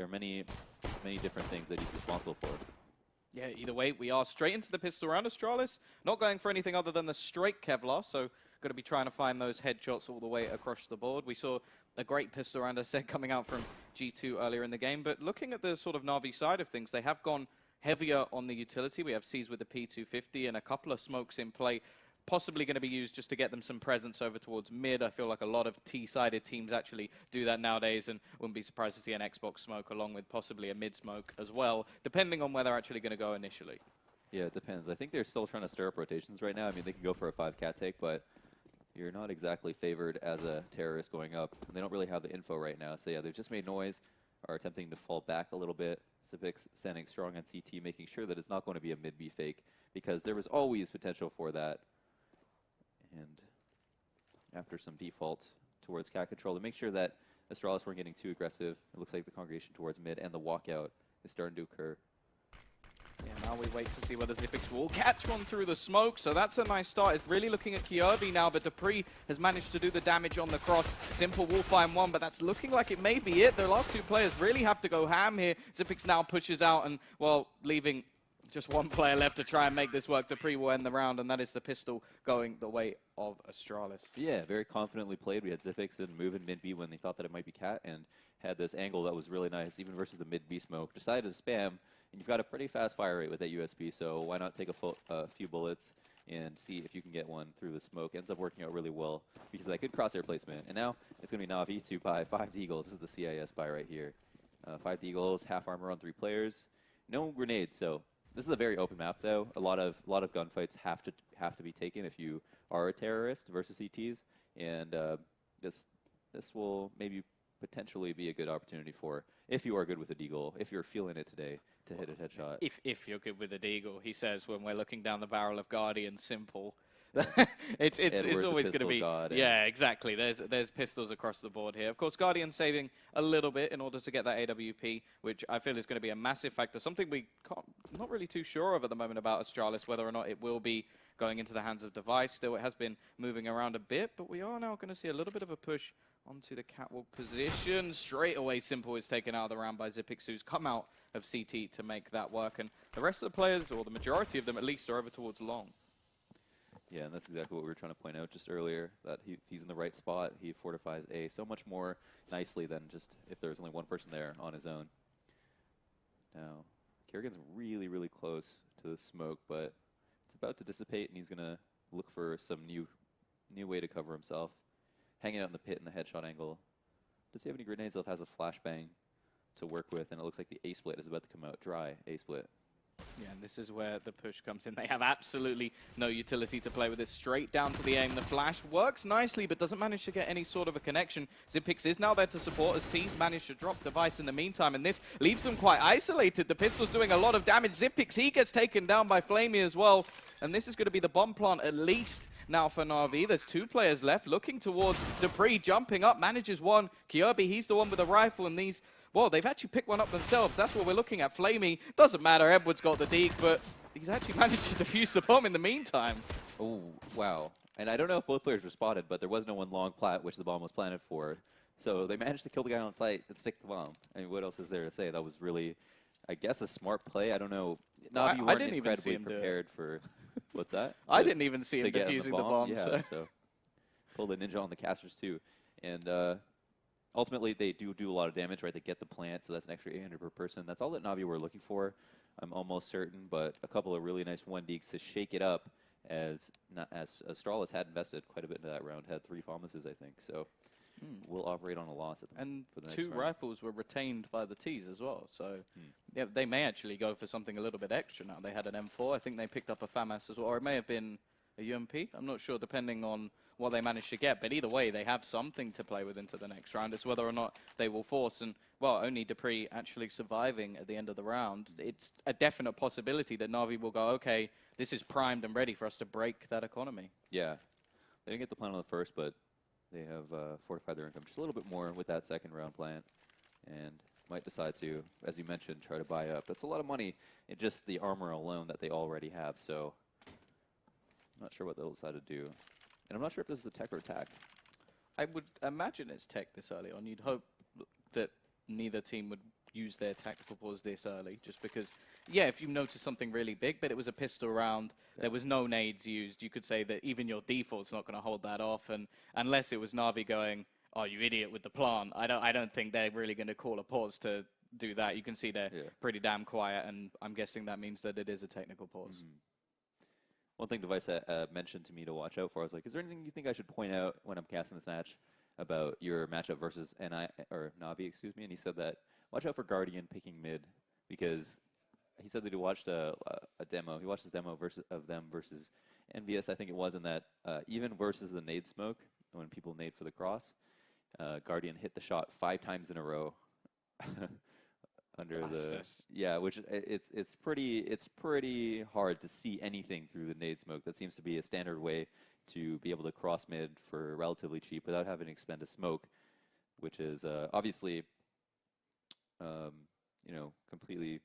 there are many different things that he's responsible for. Yeah, either way, we are straight into the pistol round. Astralis not going for anything other than the straight Kevlar, so going to be trying to find those headshots all the way across the board. We saw a great pistol round, as I said, coming out from G2 earlier in the game, but looking at the sort of Na'Vi side of things, they have gone heavier on the utility. We have C's with the P250 and a couple of smokes in play, possibly going to be used just to get them some presence over towards mid. I feel like a lot of T-sided teams actually do that nowadays, and wouldn't be surprised to see an Xbox smoke along with possibly a mid smoke as well, depending on where they're actually going to go initially. Yeah, it depends. I think they're still trying to stir up rotations right now. I mean, they can go for a 5-cat take, but you're not exactly favored as a terrorist going up. And they don't really have the info right now. So yeah, they've just made noise, are attempting to fall back a little bit. Xyp9x standing strong on CT, making sure that it's not going to be a mid-B fake, because there was always potential for that. And after some default towards cat control, to make sure that Astralis weren't getting too aggressive, it looks like the congregation towards mid and the walkout is starting to occur. Yeah, now we wait to see whether Xyp9x will catch one through the smoke, so that's a nice start. It's really looking at Kjaerbye now, but dupreeh has managed to do the damage on the cross. Simple will find one, but that's looking like it may be it. The last two players really have to go ham here. Xyp9x now pushes out and, well, leaving just one player left to try and make this work. dupreeh will end the round, and that is the pistol going the way of Astralis. Yeah, very confidently played. We had Xyp9x then move in mid-B when they thought that it might be cat, and had this angle that was really nice, even versus the mid-B smoke. Decided to spam, and you've got a pretty fast fire rate with that USP, so why not take a few bullets and see if you can get one through the smoke. Ends up working out really well because of that good crosshair placement. And now it's going to be NAVi to buy 5 Deagles. This is the CIS buy right here. 5 Deagles, half armor on 3 players. No grenades, so this is a very open map, though. A lot of gunfights have to be taken if you are a terrorist versus ETs, and this will maybe potentially be a good opportunity for, if you are good with a deagle, if you're feeling it today, to hit a headshot. If you're good with a deagle, he says, when we're looking down the barrel of Guardian, simple. it's always going to be, yeah, exactly. There's pistols across the board here. Of course, Guardian saving a little bit in order to get that AWP, which I feel is going to be a massive factor. Something we not really too sure of at the moment about Astralis, whether or not it will be going into the hands of Device. Still, it has been moving around a bit, but we are now going to see a little bit of a push onto the catwalk position. Straight away, Simple is taken out of the round by Xyp9x, who's come out of CT to make that work. And the rest of the players, or the majority of them at least, are over towards long. Yeah, and that's exactly what we were trying to point out just earlier, that he's in the right spot. He fortifies A so much more nicely than just if there's only one person there on his own. Now, Kerrigan's really, really close to the smoke, but it's about to dissipate, and he's going to look for some new way to cover himself. Hanging out in the pit in the headshot angle. Does he have any grenades? He has a flashbang to work with, and it looks like the A-split is about to come out. Dry A-split. Yeah, and this is where the push comes in. They have absolutely no utility to play with this. Straight down to the aim. The flash works nicely, but doesn't manage to get any sort of a connection. Xyp9x is now there to support as C's managed to drop Device in the meantime, and this leaves them quite isolated. The pistol's doing a lot of damage. Xyp9x, he gets taken down by Flamey as well, and this is going to be the bomb plant at least now for NAVi. There's 2 players left, looking towards dupreeh, jumping up, manages one. Kjaerbye, he's the one with the rifle, and these, well, they've actually picked one up themselves. That's what we're looking at. Flamey, doesn't matter, Edward's got the deke, but he's actually managed to defuse the bomb in the meantime. Oh, wow. And I don't know if both players were spotted, but there was no one long plat, which the bomb was planted for. So they managed to kill the guy on site and stick the bomb. I mean, what else is there to say? That was really, I guess, a smart play. I don't know. NAVi weren't incredibly prepared for... What's that? I didn't even see him defusing the bomb. Yeah, so pulled a ninja on the casters too. And ultimately, they do a lot of damage, right? They get the plant, so that's an extra 800 per person. That's all that NAVi were looking for, I'm almost certain. But a couple of really nice 1 deeks to shake it up, as Astralis had invested quite a bit into that round, had 3 Fomuses, I think. So we'll operate on a loss at the and for the next 2 round. rifles were retained by the T's as well. So yeah, they may actually go for something a little bit extra now. They had an M4. I think they picked up a FAMAS as well, or it may have been a UMP. I'm not sure, depending on what they managed to get. But either way, they have something to play with into the next round. It's whether or not they will force. And, well, only dupreeh actually surviving at the end of the round. It's a definite possibility that NAVi will go, okay, this is primed and ready for us to break that economy. Yeah. They didn't get the plan on the first, but they have fortified their income just a little bit more with that second round plan. And might decide to, as you mentioned, try to buy up. That's a lot of money in just the armor alone that they already have. So I'm not sure what they'll decide to do. And I'm not sure if this is a tech or attack. I would imagine it's tech this early on. You'd hope that neither team would use their tactical pause this early, just because, yeah, if you notice something really big, but it was a pistol round, there was no nades used, you could say that even your default's not going to hold that off, and unless it was Na'Vi going, oh, you idiot with the plant, I don't think they're really going to call a pause to do that. You can see they're pretty damn quiet, and I'm guessing that means that it is a technical pause. One thing Device mentioned to me to watch out for, I was like, is there anything you think I should point out when I'm casting this match about your matchup versus Na'Vi, excuse me? And he said that watch out for Guardian picking mid, because he said that he watched a demo. He watched this demo of them versus Envious, I think it was, in that even versus the nade smoke, when people nade for the cross, Guardian hit the shot 5 times in a row. Under which it's pretty hard to see anything through the nade smoke. That seems to be a standard way to be able to cross mid for relatively cheap without having to expend a smoke, which is obviously completely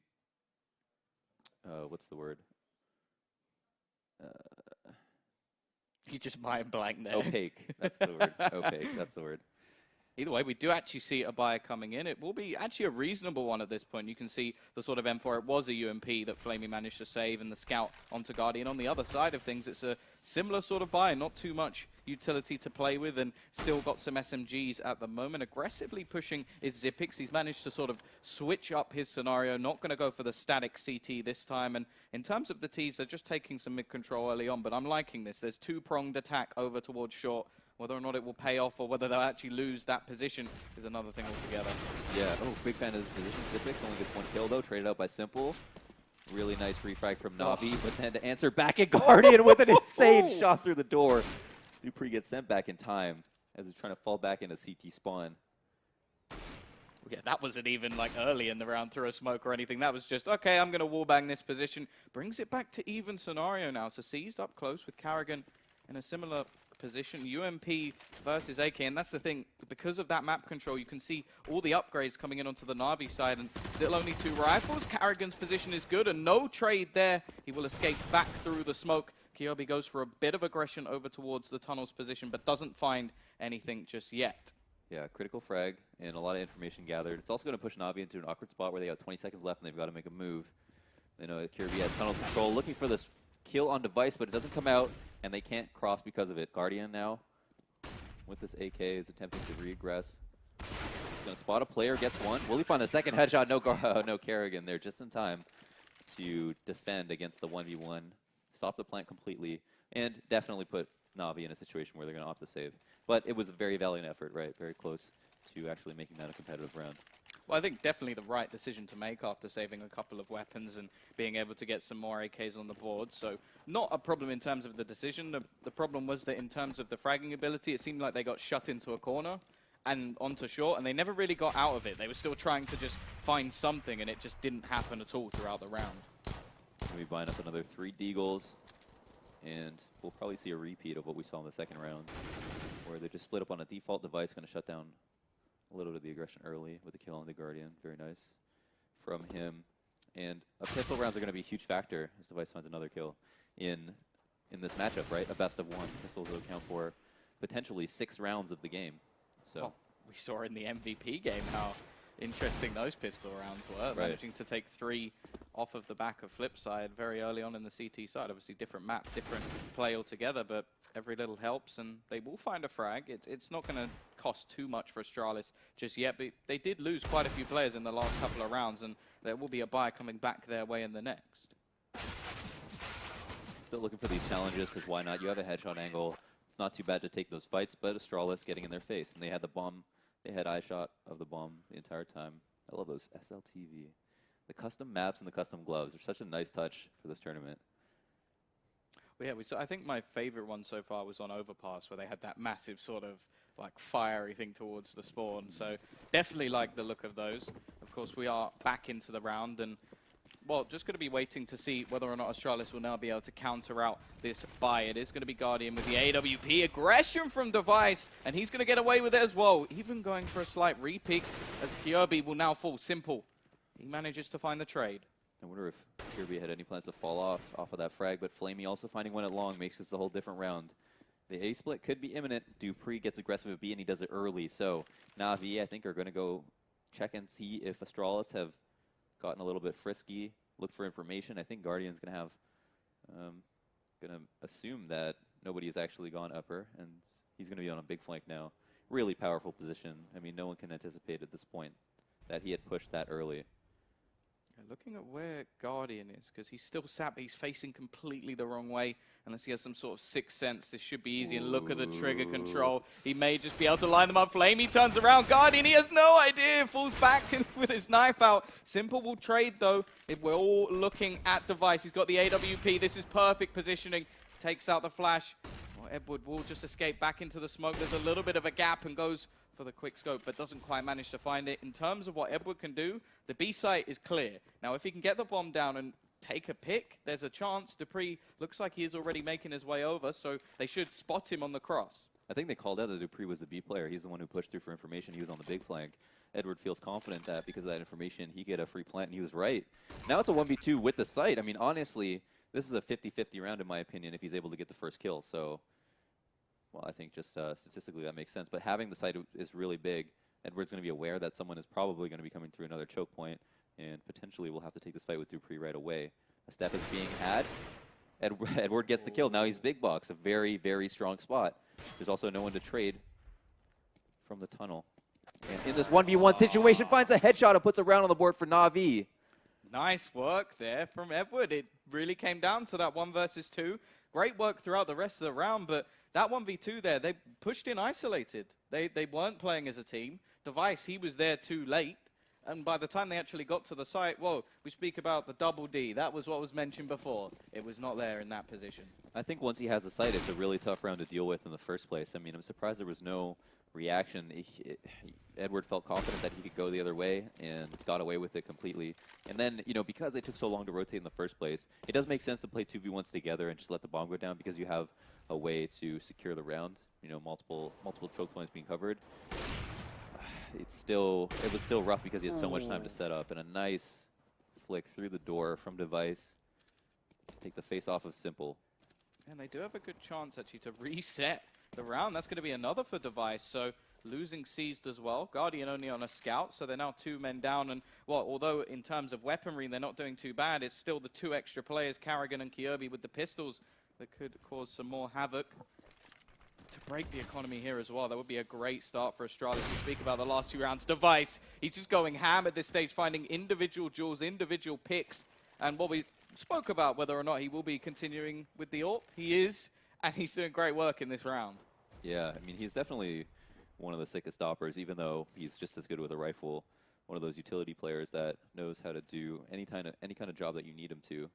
what's the word? You just mind blank there. Opaque. That's the word. Opaque. That's the word. Either way, we do actually see a buyer coming in. It will be actually a reasonable one at this point. You can see the sort of M4. It was a UMP that Flamey managed to save, and the scout onto Guardian. On the other side of things, it's a similar sort of buy. Not too much utility to play with, and still got some SMGs at the moment. Aggressively pushing is Xyp9x. He's managed to sort of switch up his scenario. Not going to go for the static CT this time. And in terms of the Ts, they're just taking some mid-control early on, but I'm liking this. There's two-pronged attack over towards short. Whether or not it will pay off or whether they'll actually lose that position is another thing altogether. Yeah, big fan of his position. Xyp9x only gets 1 kill, though, traded out by Simple. Really nice refrag from Na'Vi, but then to answer back at Guardian with an insane shot through the door. Dupree gets sent back in time as he's trying to fall back into CT spawn. Yeah, that wasn't even like early in the round through a smoke or anything. That was just, okay, I'm going to wallbang this position. Brings it back to even scenario now. So seized up close with Karrigan in a similar position, UMP versus AK, and that's the thing, because of that map control, you can see all the upgrades coming in onto the Na'Vi side, and still only 2 rifles. Karrigan's position is good, and no trade there. He will escape back through the smoke. Kyobi goes for a bit of aggression over towards the tunnel's position, but doesn't find anything just yet. Yeah, critical frag, and a lot of information gathered. It's also going to push Na'Vi into an awkward spot where they got 20 seconds left, and they've got to make a move. They know that Kirby has tunnels control, looking for this kill on Device, but it doesn't come out, and they can't cross because of it. Guardian now, with this AK, is attempting to regress. He's going to spot a player, gets one. Will he find the second headshot? No Karrigan there, just in time to defend against the 1v1, stop the plant completely, and definitely put Na'Vi in a situation where they're going to opt to save. But it was a very valiant effort, right? Very close to actually making that a competitive round. Well, I think definitely the right decision to make after saving a couple of weapons and being able to get some more AKs on the board. So not a problem in terms of the decision. The problem was that in terms of the fragging ability, it seemed like they got shut into a corner and onto short, and they never really got out of it. They were still trying to just find something, and it just didn't happen at all throughout the round. We'll be buying up another 3 Deagles, and we'll probably see a repeat of what we saw in the second round, where they just split up on a default Device, going to shut down a little bit of the aggression early with the kill on the Guardian. Very nice from him. And pistol rounds are going to be a huge factor as Device finds another kill in this matchup, right? A best of 1. Pistols will account for potentially 6 rounds of the game. So we saw in the MVP game how interesting those pistol rounds were. Right. Managing to take 3 off of the back of Flipside very early on in the CT side. Obviously different map, different play altogether, but every little helps, and they will find a frag. It's not going to cost too much for Astralis just yet, but they did lose quite a few players in the last couple of rounds, and there will be a buy coming back their way in the next. Still looking for these challenges, because why not? You have a headshot angle. It's not too bad to take those fights, but Astralis getting in their face, and they had the bomb. They had eye shot of the bomb the entire time. I love those SLTV. The custom maps and the custom gloves are such a nice touch for this tournament. Well, yeah, I think my favorite one so far was on Overpass, where they had that massive sort of like fiery thing towards the spawn. So definitely like the look of those. Of course, we are back into the round, and well, just going to be waiting to see whether or not Astralis will now be able to counter out this buy. It is going to be Guardian with the AWP. Aggression from Device, and he's going to get away with it as well. Even going for a slight re-peek as Kirby will now fall simple. He manages to find the trade. I wonder if Kirby had any plans to fall off of that frag, but Flamey also finding one at long makes this a whole different round. The A split could be imminent. Dupree gets aggressive at B, and he does it early. So Na'Vi, I think, are going to go check and see if Astralis have gotten a little bit frisky, look for information. I think Guardian's going to have, going to assume that nobody has actually gone upper, and he's going to be on a big flank now. Really powerful position. I mean, no one can anticipate at this point that he had pushed that early. Looking at where Guardian is, because he's still sat, but he's facing completely the wrong way. Unless he has some sort of sixth sense, this should be easy. And look at the trigger control. He may just be able to line them up. Flamey turns around. Guardian, he has no idea. Falls back with his knife out. Simple will trade, though. If we're all looking at Device, he's got the AWP. This is perfect positioning. Takes out the flash. Well, Edward will just escape back into the smoke. There's a little bit of a gap and goes for the quick scope, but doesn't quite manage to find it. In terms of what Edward can do, the B site is clear. Now, if he can get the bomb down and take a pick, there's a chance. Dupree looks like he is already making his way over, so they should spot him on the cross. I think they called out that Dupree was the B player. He's the one who pushed through for information. He was on the big flank. Edward feels confident that because of that information, he get a free plant, and he was right. Now it's a 1v2 with the site. I mean, honestly, this is a 50-50 round, in my opinion, if he's able to get the first kill. So, well, I think just statistically that makes sense. But having the site is really big. Edward's going to be aware that someone is probably going to be coming through another choke point, and potentially will have to take this fight with Dupree right away. A step is being had. Edward gets the kill. Now he's big box, a very, very strong spot. There's also no one to trade from the tunnel. And in this 1v1 situation, finds a headshot and puts a round on the board for NAVi. Nice work there from Edward. It really came down to that 1 versus 2. Great work throughout the rest of the round, but that 1v2 there, they pushed in isolated. They weren't playing as a team. Device, he was there too late. And by the time they actually got to the site, well, we speak about the double D. That was what was mentioned before. It was not there in that position. I think once he has the site, it's a really tough round to deal with in the first place. I mean, I'm surprised there was no reaction. Edward felt confident that he could go the other way and got away with it completely. And then, you know, because they took so long to rotate in the first place, it does make sense to play 2v1s together and just let the bomb go down because you have a way to secure the round. You know, multiple choke points being covered. It was still rough because he had so much time to set up, and a nice flick through the door from Device. Take the face off of Simple. And they do have a good chance actually to reset the round. That's going to be another for Device. So losing Seized as well. Guardian only on a scout, so they're now 2 men down. And well, although in terms of weaponry they're not doing too bad, it's still the 2 extra players, Carrigan and Kyobi, with the pistols that could cause some more havoc. To break the economy here as well. That would be a great start for Astralis. We speak about the last 2 rounds. Device, he's just going ham at this stage, finding individual jewels, individual picks. And what we spoke about, whether or not he will be continuing with the AWP, he is, and he's doing great work in this round. Yeah, I mean, he's definitely one of the sickest stoppers, even though he's just as good with a rifle. One of those utility players that knows how to do any kind of job that you need him to.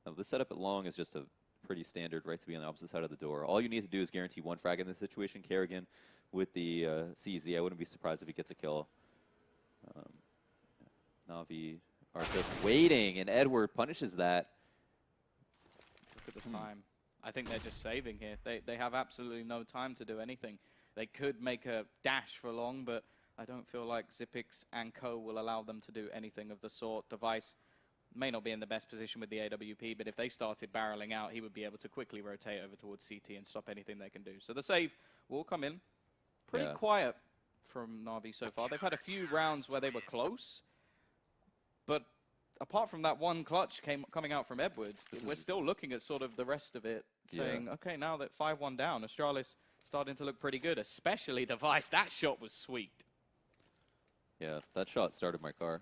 Now, the setup at long is just a pretty standard, right, to be on the opposite side of the door. All you need to do is guarantee 1 frag in this situation. Kerrigan with the CZ, I wouldn't be surprised if he gets a kill. NAVi are just waiting, and Edward punishes that. Look at the time. I think they're just saving here. They have absolutely no time to do anything. They could make a dash for long, but I don't feel like Xipix and co will allow them to do anything of the sort. Device may not be in the best position with the AWP, but if they started barreling out, he would be able to quickly rotate over towards CT and stop anything they can do. So the save will come in. Pretty quiet from NAVi so far. They've had a few rounds where they were close, but apart from that one clutch coming out from Edward, we're still looking at sort of the rest of it, saying, okay, now that 5-1 down, Astralis starting to look pretty good, especially Device. That shot was sweet. Yeah, that shot started my car.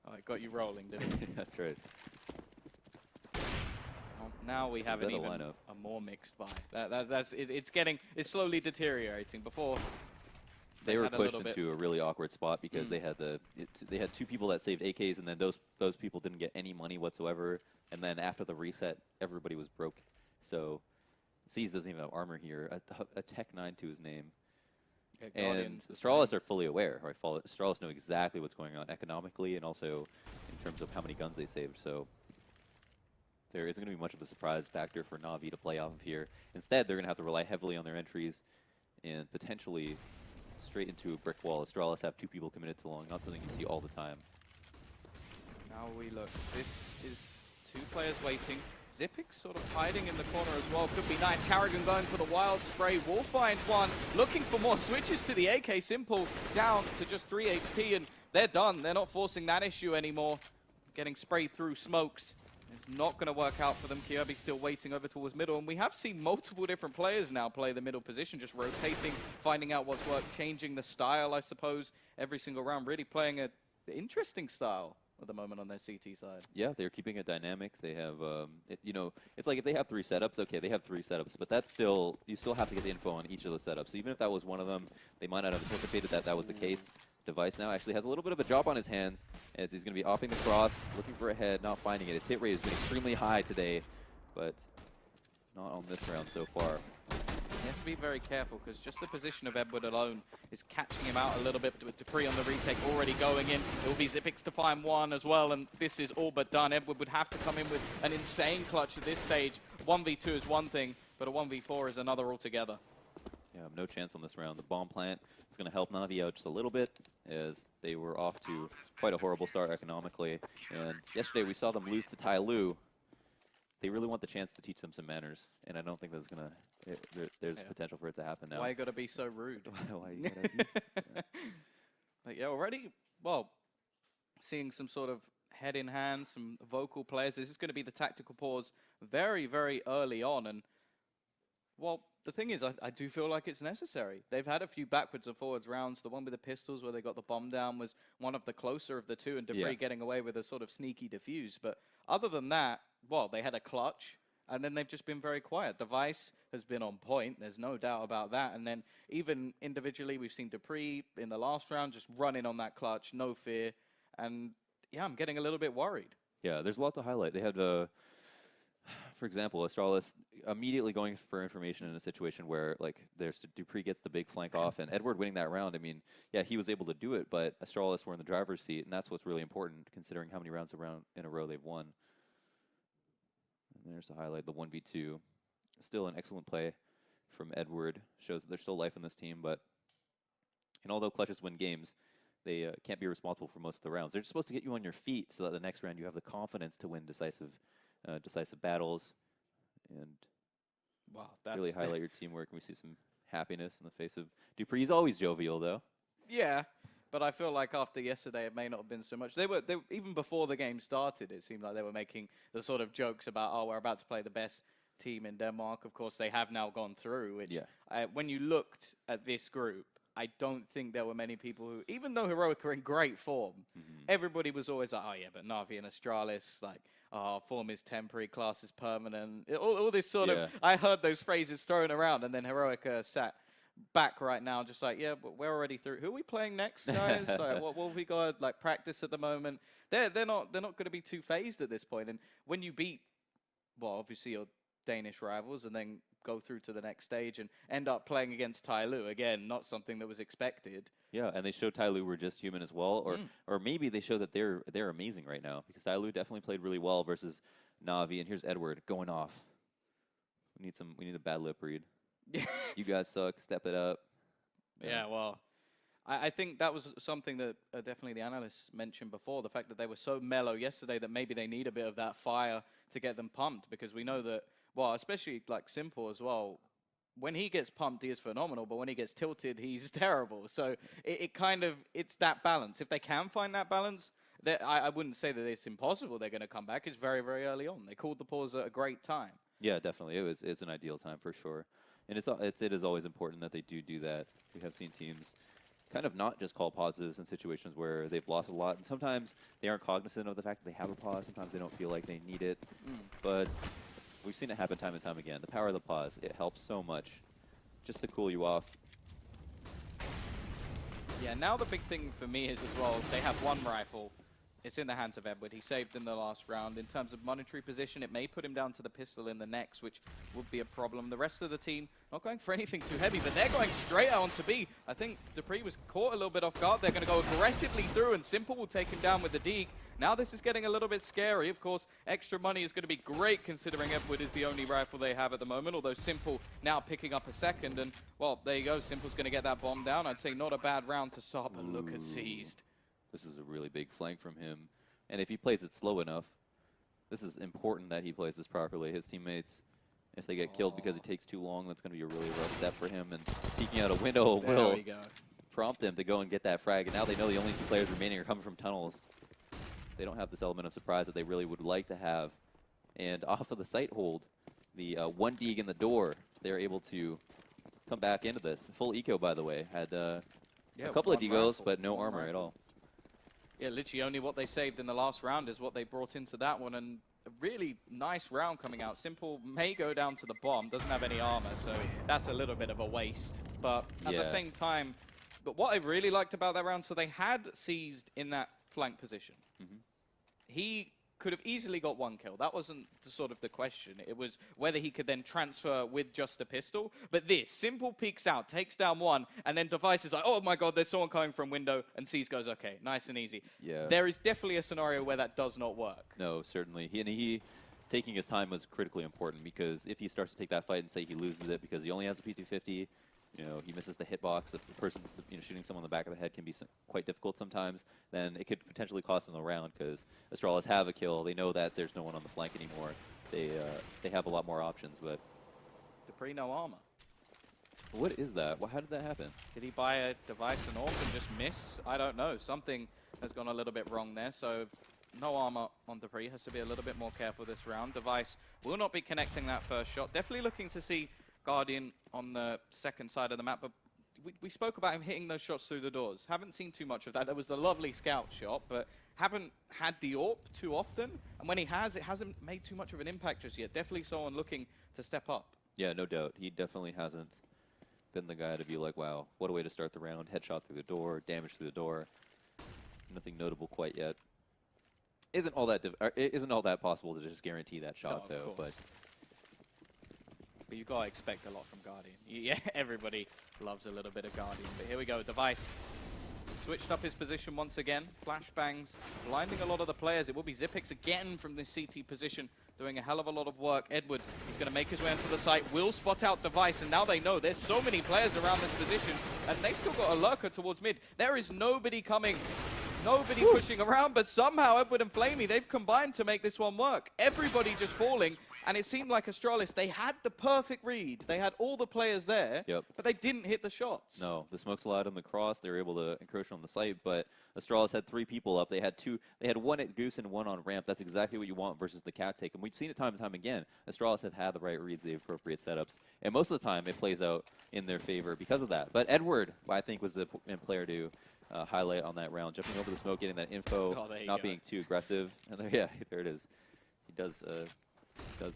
Oh, it got you rolling, didn't it? That's right. Well, now we have a more mixed buy. It's slowly deteriorating. Before they were pushed into a really awkward spot because they had they had 2 people that saved AKs, and then those people didn't get any money whatsoever. And then after the reset, everybody was broke. So C's doesn't even have armor here. A Tech 9 to his name. And Astralis are fully aware, right? Astralis know exactly what's going on economically and also in terms of how many guns they saved. So there isn't going to be much of a surprise factor for NAVi to play off of here. Instead, they're going to have to rely heavily on their entries and potentially straight into a brick wall. Astralis have 2 people committed to long, not something you see all the time. Now we look. This is 2 players waiting. Zipic sort of hiding in the corner as well. Could be nice. Carrigan going for the wild spray. Will find one. Looking for more switches to the AK. Simple down to just 3 HP, and they're done. They're not forcing that issue anymore. Getting sprayed through smokes. It's not going to work out for them. Kirby still waiting over towards middle. And we have seen multiple different players now play the middle position, just rotating, finding out what's worked, changing the style, I suppose, every single round. Really playing an interesting style at the moment on their CT side. Yeah, they're keeping it dynamic. They have, you know, it's like if they have 3 setups, okay, they have 3 setups, but that's still, you still have to get the info on each of those setups. So even if that was one of them, they might not have anticipated that that was the case. Device now actually has a little bit of a job on his hands as he's going to be opping the cross, looking for a head, not finding it. His hit rate has been extremely high today, but not on this round so far. He has to be very careful because just the position of Edward alone is catching him out a little bit with Dupree on the retake already going in. It will be Zipix to find one as well, and this is all but done. Edward would have to come in with an insane clutch at this stage. 1v2 is one thing, but a 1v4 is another altogether. Yeah, no chance on this round. The bomb plant is going to help NAVi out just a little bit as they were off to quite a horrible start economically. And yesterday we saw them lose to Tai Lu. They really want the chance to teach them some manners, and I don't think that's going to, there's potential for it to happen now. Why you got to be so rude? Why you gotta be But yeah, already, well, seeing some sort of head in hand, some vocal players. This is going to be the tactical pause very, very early on. And, well, the thing is, I do feel like it's necessary. They've had a few backwards and forwards rounds. The one with the pistols where they got the bomb down was one of the closer of the two, and Debris getting away with a sort of sneaky defuse. But other than that, well, they had a clutch, and then they've just been very quiet. The Vice has been on point. There's no doubt about that. And then even individually, we've seen Dupree in the last round just running on that clutch, no fear. And, yeah, I'm getting a little bit worried. Yeah, there's a lot to highlight. They had, for example, Astralis immediately going for information in a situation where, like, there's Dupree gets the big flank off, and Edward winning that round, I mean, yeah, he was able to do it, but Astralis were in the driver's seat, and that's what's really important, considering how many rounds in a row they've won. And there's the highlight, the 1v2. Still an excellent play from Edward. Shows that there's still life in this team, but and although clutches win games, they can't be responsible for most of the rounds. They're just supposed to get you on your feet so that the next round you have the confidence to win decisive battles and really highlight your teamwork. And we see some happiness in the face of Dupree. He's always jovial, though. Yeah. But I feel like after yesterday, it may not have been so much. They were even before the game started, it seemed like they were making the sort of jokes about, oh, we're about to play the best team in Denmark. Of course, they have now gone through, which when you looked at this group, I don't think there were many people who, even though Heroic are in great form, everybody was always like, oh, yeah, but NAVi and Astralis, like, oh, form is temporary, class is permanent. All this sort of, I heard those phrases thrown around, and then Heroic sat back right now, just like, yeah, but we're already through. Who are we playing next, guys? Like, what have we got? Like, practice at the moment. They're not going to be too phased at this point. And when you beat, well, obviously your Danish rivals, and then go through to the next stage and end up playing against Tai Lu again, not something that was expected. Yeah, and they show Tai Lu were just human as well, or maybe they show that they're amazing right now, because Tai Lu definitely played really well versus NAVi. And here's Edward going off. We need a bad lip read. You guys suck. Step it up. Yeah, well, I think that was something that definitely the analysts mentioned before, the fact that they were so mellow yesterday that maybe they need a bit of that fire to get them pumped, because we know that, well, especially like Simple as well, when he gets pumped, he is phenomenal, but when he gets tilted, he's terrible. So it's that balance. If they can find that balance, I wouldn't say that it's impossible they're going to come back. It's very, very early on. They called the pause at a great time. Yeah, definitely. It's an ideal time for sure. And it is always important that they do that. We have seen teams kind of not just call pauses in situations where they've lost a lot. And sometimes they aren't cognizant of the fact that they have a pause. Sometimes they don't feel like they need it. But we've seen it happen time and time again. The power of the pause, it helps so much just to cool you off. Yeah, now the big thing for me is as well, they have one rifle. It's in the hands of Edward. He saved in the last round. In terms of monetary position, it may put him down to the pistol in the next, which would be a problem. The rest of the team not going for anything too heavy, but they're going straight out onto B. I think Dupree was caught a little bit off guard. They're going to go aggressively through, and Simple will take him down with the Deke. Now this is getting a little bit scary. Of course, extra money is going to be great considering Edward is the only rifle they have at the moment, although Simple now picking up a second. And, well, there you go. Simple's going to get that bomb down. I'd say not a bad round to start, but look at Seized. This is a really big flank from him. And if he plays it slow enough, This is important that he plays this properly. His teammates, if they get killed because he takes too long, that's going to be a really rough step for him. And peeking out a window will prompt him to go and get that frag. And now they know the only 2 players remaining are coming from tunnels. They don't have this element of surprise that they really would like to have. And off of the site hold, the 1 Deeg in the door, they're able to come back into this. Full eco, by the way. Had a couple of degos, but no armor at all. Yeah, literally only what they saved in the last round is what they brought into that one. And a really nice round coming out. Simple may go down to the bomb, doesn't have any armor, so that's a little bit of a waste. But at the same time, but what I really liked about that round, so they had seized in that flank position. He could have easily got 1 kill. That wasn't the question. It was whether he could then transfer with just a pistol. But this, Simple peeks out, takes down 1, and then Device is like, oh my god, there's someone coming from window, and Seas goes, okay, nice and easy. Yeah. There is definitely a scenario where that does not work. No, certainly. He taking his time was critically important, because if he starts to take that fight and say he loses it because he only has a P250, you know, he misses the hitbox, the person shooting someone in the back of the head can be quite difficult sometimes, then it could potentially cost them the round, because Astralis have a kill. They know that there's no one on the flank anymore. They have a lot more options, but... Dupree, no armor. What is that? How did that happen? Did he buy a Device and AWP and just miss? I don't know. Something has gone a little bit wrong there, so no armor on Dupree. Has to be a little bit more careful this round. Device will not be connecting that first shot. Definitely looking to see Guardian on the second side of the map, but we spoke about him hitting those shots through the doors. Haven't seen too much of that. There was the lovely scout shot, but haven't had the AWP too often. And when he has, it hasn't made too much of an impact just yet. Definitely someone looking to step up. Yeah, no doubt. He definitely hasn't been the guy to be like, wow, what a way to start the round. Headshot through the door, damage through the door. Nothing notable quite yet. Isn't all that possible to just guarantee that shot, though, but you've got to expect a lot from Guardian. Yeah, everybody loves a little bit of Guardian. But here we go. Device switched up his position once again. Flashbangs blinding a lot of the players. It will be Xyp9x again from the CT position, doing a hell of a lot of work. Edward, he's going to make his way into the site, will spot out Device, and now they know there's so many players around this position, and they've still got a lurker towards mid. There is nobody coming. Nobody pushing around, but somehow Edward and Flamey, they've combined to make this one work. Everybody just falling, and it seemed like Astralis, they had the perfect read. They had all the players there, but they didn't hit the shots. No, the smokes allowed them to cross. They were able to encroach on the site, but Astralis had 3 people up. They had 1 at Goose and 1 on ramp. That's exactly what you want versus the cat take. And we've seen it time and time again. Astralis have had the right reads, the appropriate setups, and most of the time it plays out in their favor because of that. But Edward, I think, was the player to highlight on that round, jumping over the smoke, getting that info, not being too aggressive. And there it is. He does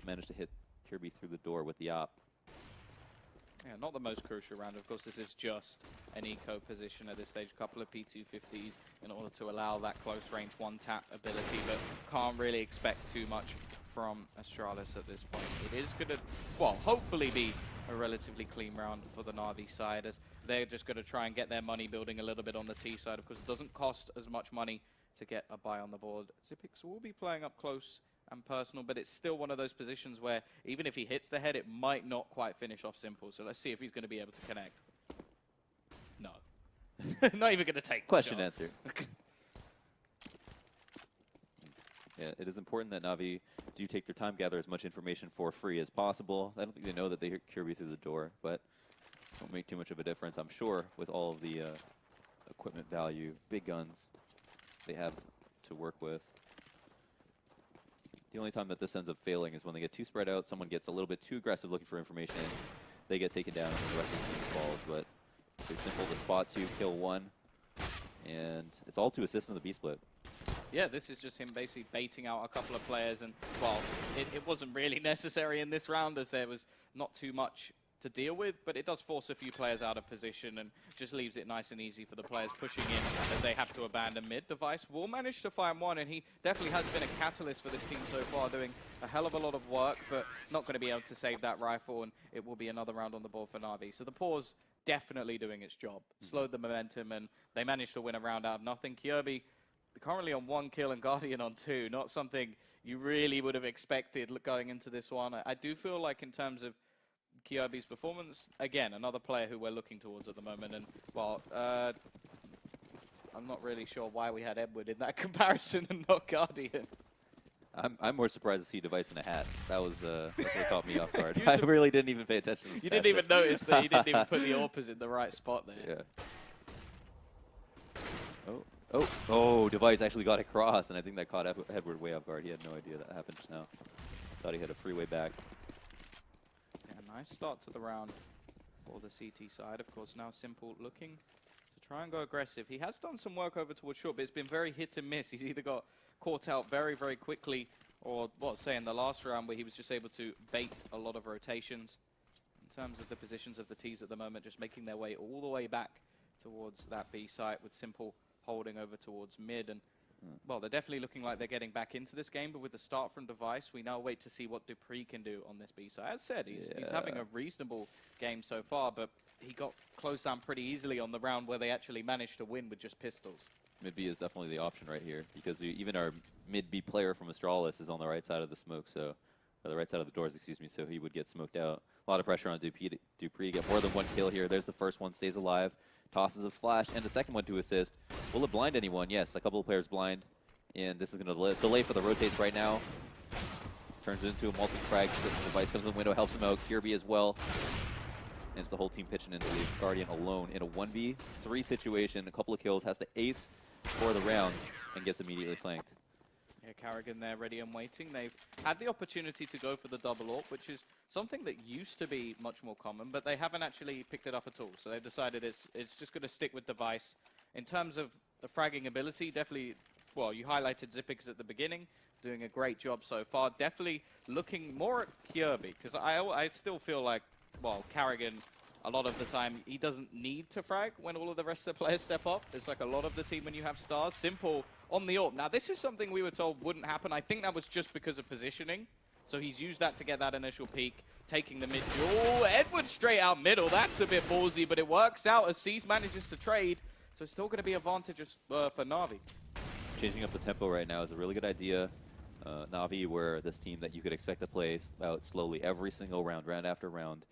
manage to hit Kirby through the door with the op. Yeah, not the most crucial round. Of course, this is just an eco position at this stage. A couple of P250s in order to allow that close range one-tap ability, but can't really expect too much from Astralis at this point. It is going to, well, hopefully be a relatively clean round for the NAVi side, as they're just going to try and get their money building a little bit on the T side. Of course, it doesn't cost as much money to get a buy on the board. Xyp9x will be playing up close and personal, but it's still one of those positions where even if he hits the head, it might not quite finish off Simple. So let's see if he's going to be able to connect. No. Not even going to take Question answer. Yeah, it is important that NAVi do take their time, gather as much information for free as possible. I don't think they know that they hit Kirby through the door, but won't make too much of a difference, I'm sure, with all of the equipment value, big guns they have to work with. The only time that this ends up failing is when they get too spread out, someone gets a little bit too aggressive looking for information, they get taken down and the rest of the team falls. But it's simple to spot 2, kill 1, and it's all to assist in the B-split. Yeah, this is just him basically baiting out a couple of players, and, well, it wasn't really necessary in this round as there was not too much to deal with, but it does force a few players out of position and just leaves it nice and easy for the players pushing in as they have to abandon mid. Device will manage to find 1, and he definitely has been a catalyst for this team so far, doing a hell of a lot of work, but not going to be able to save that rifle, and it will be another round on the board for NAVi. So the pause definitely doing its job. Slowed the momentum, and they managed to win a round out of nothing. Kirby currently on 1 kill and Guardian on 2, not something you really would have expected going into this one. I do feel like in terms of Kirby's performance, again, another player who we're looking towards at the moment, and, well, I'm not really sure why we had Edward in that comparison and not Guardian. I'm more surprised to see Device in a hat. That was that's what caught me off guard. I really didn't even pay attention. You didn't even notice that he didn't even put the AWPers in the right spot there. Yeah. Oh, Device actually got across, and I think that caught Edward way off guard. He had no idea that happened just now. Thought he had a freeway back. Yeah, nice start to the round for the CT side. Of course, now Simple looking to try and go aggressive. He has done some work over towards short, but it's been very hit and miss. He's either got caught out very, very quickly, or say in the last round where he was just able to bait a lot of rotations. In terms of the positions of the T's at the moment, just making their way all the way back towards that B site, with Simple holding over towards mid. And well, they're definitely looking like they're getting back into this game, but with the start from Device, we now wait to see what Dupree can do on this B side. As said, he's having a reasonable game so far, but he got closed down pretty easily on the round where they actually managed to win with just pistols. Mid B is definitely the option right here, because even our mid B player from Astralis is on the right side of the smoke, so the right side of the doors, excuse me, so he would get smoked out. A lot of pressure on Dupree, get more than one kill here. There's the first one, stays alive, tosses a flash, and the second one to assist. Will it blind anyone? Yes, a couple of players blind, and this is going to delay for the rotates right now. Turns it into a multi-frag. Device comes in the window, helps him out. Kirby as well. And it's the whole team pitching in to leave Guardian alone in a 1v3 situation. A couple of kills, has to ace for the round, and gets immediately flanked. Yeah, Carrigan there ready and waiting. They've had the opportunity to go for the double AWP, which is something that used to be much more common, but they haven't actually picked it up at all. So they've decided it's just going to stick with Device. In terms of the fragging ability, definitely, well, you highlighted Zippix at the beginning, doing a great job so far. Definitely looking more at Kirby, because I still feel like, well, Carrigan, a lot of the time, he doesn't need to frag when all of the rest of the players step up. It's like a lot of the team when you have stars. Simple on the AWP. Now, this is something we were told wouldn't happen. I think that was just because of positioning. So he's used that to get that initial peek, taking the mid. Oh, Edward straight out middle. That's a bit ballsy, but it works out as C's manages to trade. So it's still going to be advantageous for Navi. Changing up the tempo right now is a really good idea. Navi were this team that you could expect to play out slowly every single round, round after round,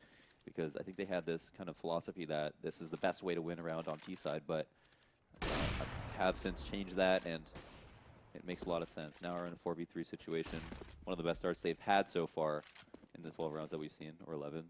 because I think they had this kind of philosophy that this is the best way to win a round on T side, but have since changed that, and it makes a lot of sense. Now we're in a 4v3 situation. One of the best starts they've had so far in the 12 rounds that we've seen, or 11.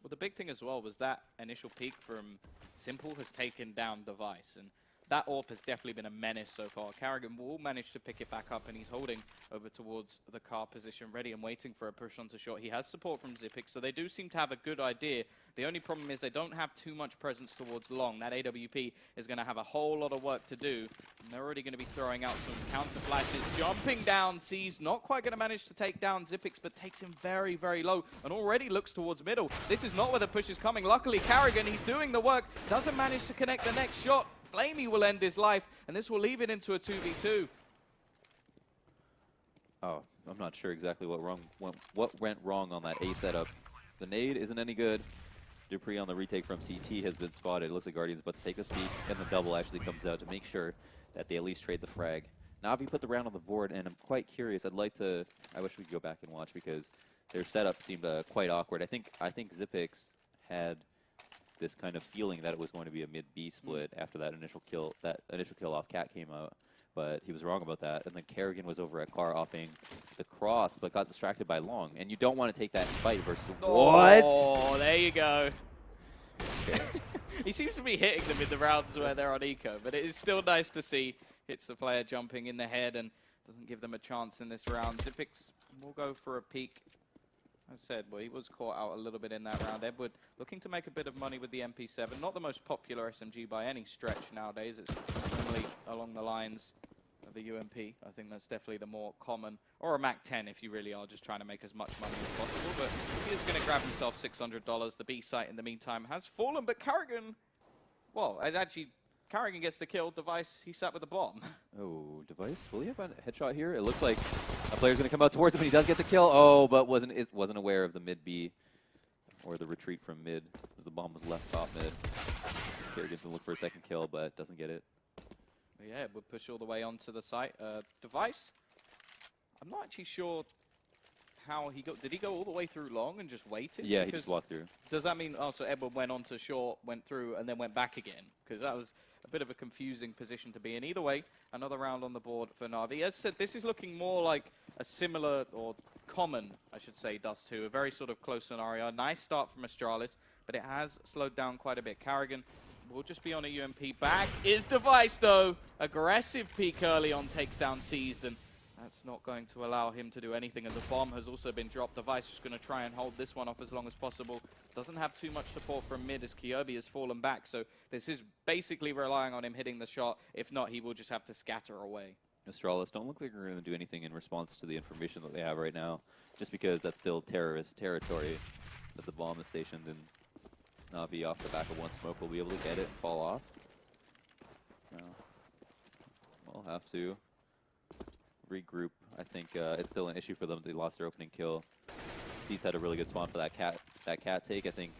Well, the big thing as well was that initial peak from Simple has taken down Device, and that AWP has definitely been a menace so far. Carrigan will manage to pick it back up, and he's holding over towards the car position, ready and waiting for a push onto short. He has support from Zippix, so they do seem to have a good idea. The only problem is they don't have too much presence towards long. That AWP is going to have a whole lot of work to do, and they're already going to be throwing out some counter flashes. Jumping down, C's not quite going to manage to take down Zippix, but takes him very, very low, and already looks towards middle. This is not where the push is coming. Luckily, Carrigan, he's doing the work, doesn't manage to connect the next shot. Flamey will end his life, and this will leave it into a 2v2. Oh, I'm not sure exactly what went wrong on that A setup. The nade isn't any good. Dupree on the retake from CT has been spotted. It looks like Guardian's about to take the speed, and the double actually comes out to make sure that they at least trade the frag. Navi put the round on the board, and I'm quite curious. I wish we could go back and watch, because their setup seemed quite awkward. I think Zippix had this kind of feeling that it was going to be a mid-B split after that initial kill off Cat came out, but he was wrong about that. And then Kerrigan was over at car offing the cross, but got distracted by long. And you don't want to take that fight versus what? Oh, there you go. Okay. He seems to be hitting them in the rounds where they're on eco, but it is still nice to see hits the player jumping in the head and doesn't give them a chance in this round. Zippix will go for a peek. As said, well, he was caught out a little bit in that round. Edward looking to make a bit of money with the MP7. Not the most popular SMG by any stretch nowadays. It's normally along the lines of the UMP. I think that's definitely the more common. Or a MAC-10 if you really are just trying to make as much money as possible. But he is going to grab himself $600. The B site in the meantime has fallen, but Carrigan, well, actually, Carrigan gets the kill. Device, he sat with the bomb. Oh, Device, will he have a headshot here? It looks like a player's going to come out towards him, and he does get the kill. Oh, but wasn't aware of the mid-B or the retreat from mid, as the bomb was left top mid. Carrigan gets to look for a second kill, but doesn't get it. Yeah, it would push all the way onto the site. Device, I'm not actually sure how he got. Did he go all the way through long and just waited? Yeah, he just walked through. Does that mean also Edward went on to short, went through, and then went back again? Because that was a bit of a confusing position to be in. Either way, another round on the board for NAVi. As said, this is looking more like a similar, or common, I should say, Dust2. A very sort of close scenario. A nice start from Astralis, but it has slowed down quite a bit. Karrigan will just be on a UMP. Back is Device, though. Aggressive peek early on, takes down Seized, and that's not going to allow him to do anything, as a bomb has also been dropped. Device just going to try and hold this one off as long as possible. Doesn't have too much support from mid, as Kyobi has fallen back, so this is basically relying on him hitting the shot. If not, he will just have to scatter away. Astralis don't look like they're going to do anything in response to the information that they have right now, just because that's still terrorist territory that the bomb is stationed in. NAVi off the back of one smoke will be able to get it and fall off. We'll have to regroup. I think it's still an issue for them. They lost their opening kill. Cease had a really good spawn for that cat take. I think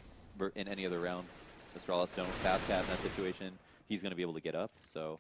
in any other rounds, Astralis done with fast cat in that situation, he's going to be able to get up. So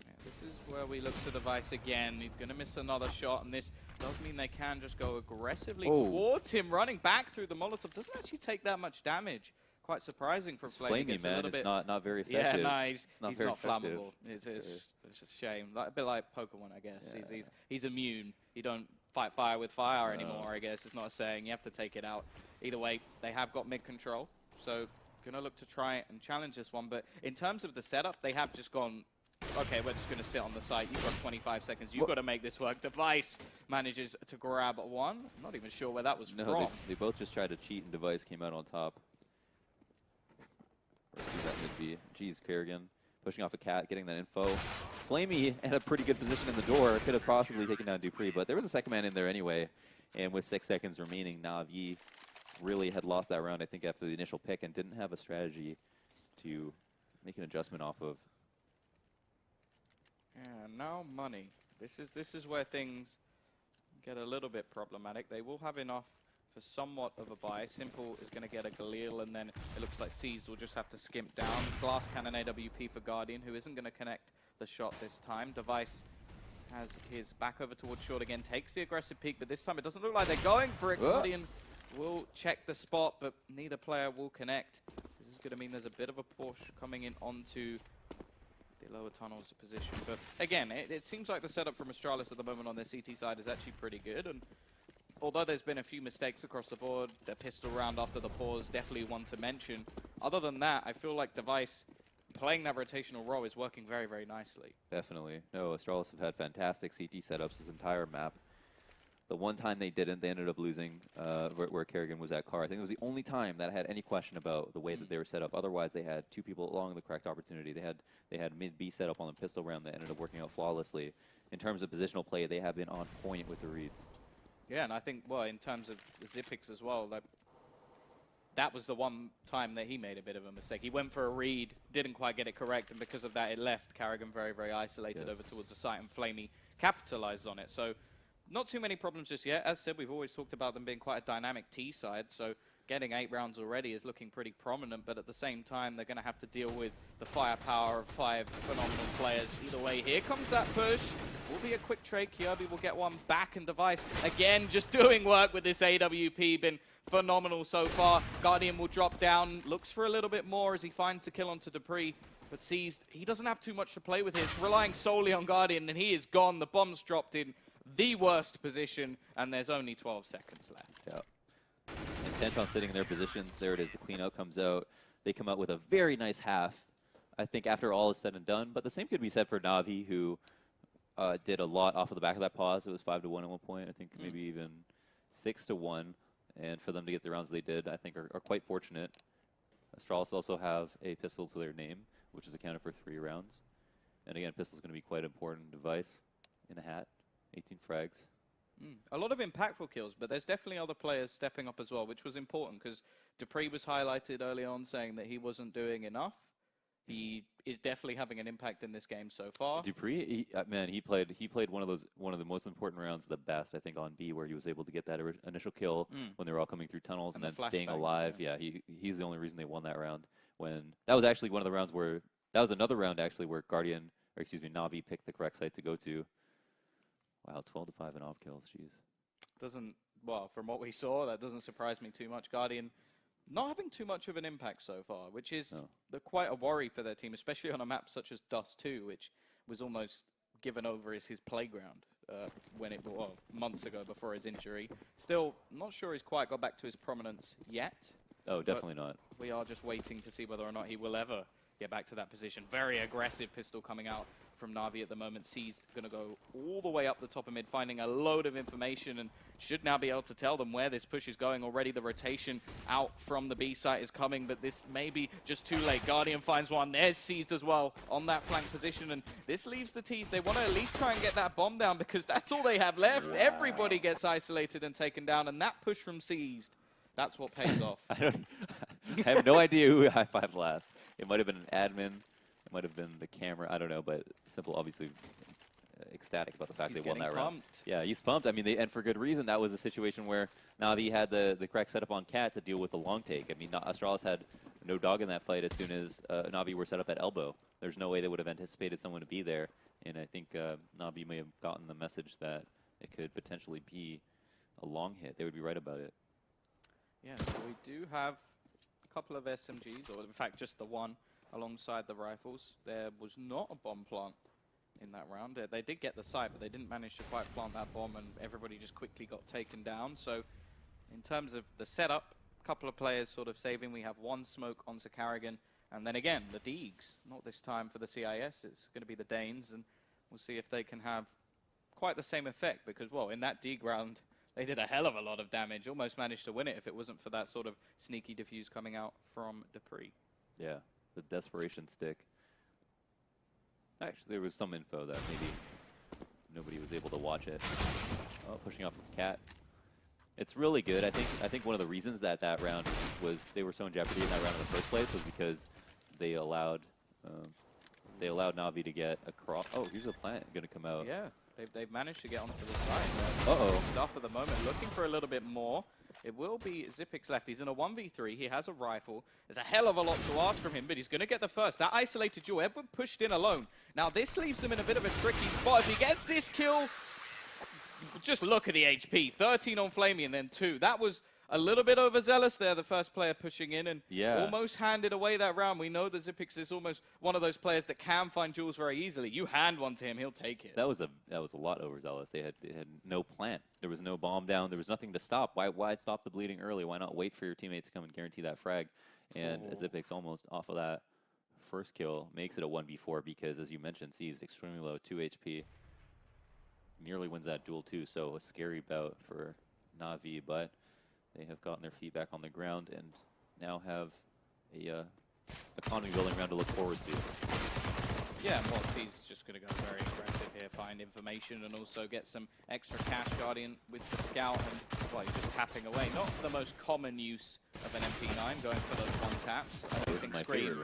yeah, this is where we look to Device again. He's going to miss another shot, and this does mean they can just go aggressively towards him, running back through the Molotov. Doesn't actually take that much damage. Quite surprising for Flamey, man. It's not very effective. Yeah, no, he's not effective. Flammable. It's a shame. Like, a bit like Pokemon, I guess. Yeah. He's immune. You don't fight fire with fire anymore, I guess. It's not a saying. You have to take it out. Either way, they have got mid control, so gonna look to try and challenge this one. But in terms of the setup, they have just gone, okay, we're just going to sit on the site. You've got 25 seconds. You've got to make this work. Device manages to grab one. I'm not even sure where that was from. They both just tried to cheat, and Device came out on top. That mid-B. Jeez, Karrigan pushing off a cat, getting that info. Flamey had a pretty good position in the door. Could have possibly taken down Dupree, but there was a second man in there anyway. And with 6 seconds remaining, NAVi really had lost that round, I think, after the initial pick, and didn't have a strategy to make an adjustment off of. Yeah, now money. This is where things get a little bit problematic. They will have enough for somewhat of a buy. Simple is going to get a Galil, and then it looks like Seized will just have to skimp down. Glass Cannon AWP for Guardian, who isn't going to connect the shot this time. Device has his back over towards short again, takes the aggressive peek, but this time it doesn't look like they're going for it. Guardian will check the spot, but neither player will connect. This is going to mean there's a bit of a push coming in onto the lower tunnels position. But again, it seems like the setup from Astralis at the moment on their CT side is actually pretty good. And although there's been a few mistakes across the board, their pistol round after the pause, definitely one to mention. Other than that, I feel like Device playing that rotational role is working very, very nicely. Definitely. No, Astralis have had fantastic CT setups this entire map. The one time they didn't, they ended up losing where Karrigan was at car. I think it was the only time that I had any question about the way that they were set up. Otherwise, they had 2 people along the correct opportunity. They had mid-B set up on the pistol round that ended up working out flawlessly. In terms of positional play, they have been on point with the reads. Yeah, and I think, well, in terms of the Zipix as well, that was the one time that he made a bit of a mistake. He went for a read, didn't quite get it correct, and because of that, it left Karrigan very, very isolated over towards the site, and Flamey capitalized on it. So not too many problems just yet. As said, we've always talked about them being quite a dynamic T side, so getting 8 rounds already is looking pretty prominent, but at the same time, they're going to have to deal with the firepower of 5 phenomenal players. Either way, here comes that push. Will be a quick trade. Kyobi will get one back, and Device, again, just doing work with this AWP. Been phenomenal so far. Guardian will drop down, looks for a little bit more as he finds the kill onto Dupree, but Seized, he doesn't have too much to play with here. He's relying solely on Guardian, and he is gone. The bomb's dropped in the worst position, and there's only 12 seconds left. Yeah. Intent on sitting in their positions. There it is. The clean out comes out. They come out with a very nice half, I think, after all is said and done. But the same could be said for NAVi, who did a lot off of the back of that pause. It was 5-1 at one point. I think maybe even 6-1. And for them to get the rounds they did, I think, are quite fortunate. Astralis also have a pistol to their name, which is accounted for 3 rounds. And again, pistol's going to be quite an important device in a hat. 18 frags. A lot of impactful kills, but there's definitely other players stepping up as well, which was important because Dupree was highlighted early on saying that he wasn't doing enough. He is definitely having an impact in this game so far. Dupree, man, he played one of the most important rounds the best, I think, on B, where he was able to get that initial kill when they were all coming through tunnels and then staying alive. Yeah, he's the only reason they won that round. When that was actually one of the rounds where that was another round actually where NAVi picked the correct site to go to. Wow, 12 to 5 in off kills. Jeez. Doesn't, well, from what we saw, that doesn't surprise me too much. Guardian not having too much of an impact so far, which is quite a worry for their team, especially on a map such as Dust2, which was almost given over as his playground months ago before his injury. Still, not sure he's quite got back to his prominence yet. Oh, definitely not. We are just waiting to see whether or not he will ever get back to that position. Very aggressive pistol coming out from Navi at the moment. C's going to go all the way up the top of mid, finding a load of information, and should now be able to tell them where this push is going. Already the rotation out from the B site is coming, but this may be just too late. Guardian finds one. There's Seized as well on that flank position, and this leaves the T's. They want to at least try and get that bomb down because that's all they have left. Wow. Everybody gets isolated and taken down, and that push from Seized, that's what pays off. I have no idea who high-fived last. It might have been an admin. It might have been the camera. I don't know, but Simple obviously ecstatic about the fact they won that round. Yeah, he's pumped. I mean, and for good reason. That was a situation where Navi had the correct setup on Cat to deal with the long take. I mean, Astralis had no dog in that fight as soon as Navi were set up at elbow. There's no way they would have anticipated someone to be there, and I think Navi may have gotten the message that it could potentially be a long hit. They would be right about it. Yeah, so we do have a couple of SMGs, or in fact just the one, alongside the rifles. There was not a bomb plant in that round. They did get the site, but they didn't manage to quite plant that bomb, and everybody just quickly got taken down. So in terms of the setup, a couple of players sort of saving. We have one smoke onto Carrigan, and then again, the Deegs. Not this time for the CIS. It's going to be the Danes, and we'll see if they can have quite the same effect, because, well, in that Deeg round, they did a hell of a lot of damage. Almost managed to win it if it wasn't for that sort of sneaky defuse coming out from Dupree. Yeah. The desperation stick. Actually, there was some info that maybe nobody was able to watch it. Oh, pushing off of Cat. It's really good. I think one of the reasons that round was they were so in jeopardy in that round in the first place was because they allowed Navi to get across. Oh, here's a plant going to come out. Yeah, they've managed to get onto the side. Uh-oh. Stuff at the moment, looking for a little bit more. It will be Zipix left. He's in a 1v3. He has a rifle. There's a hell of a lot to ask from him, but he's going to get the first. That isolated duel. Edward pushed in alone. Now, this leaves him in a bit of a tricky spot. If he gets this kill, just look at the HP. 13 on Flamey and then 2. That was a little bit overzealous there, the first player pushing in, and almost handed away that round. We know that Zipix is almost one of those players that can find jewels very easily. You hand one to him, he'll take it. That was a lot overzealous. They had no plant. There was no bomb down. There was nothing to stop. Why stop the bleeding early? Why not wait for your teammates to come and guarantee that frag? And Zipix almost off of that first kill makes it a 1v4 because, as you mentioned, C's extremely low, 2 HP. Nearly wins that duel too, so a scary bout for Navi, but they have gotten their feet back on the ground and now have a economy building round to look forward to. Yeah, and he's just going to go very aggressive here, find information and also get some extra cash. Guardian with the scout and, well, he's just tapping away. Not the most common use of an MP9, going for those one taps. I don't think Scream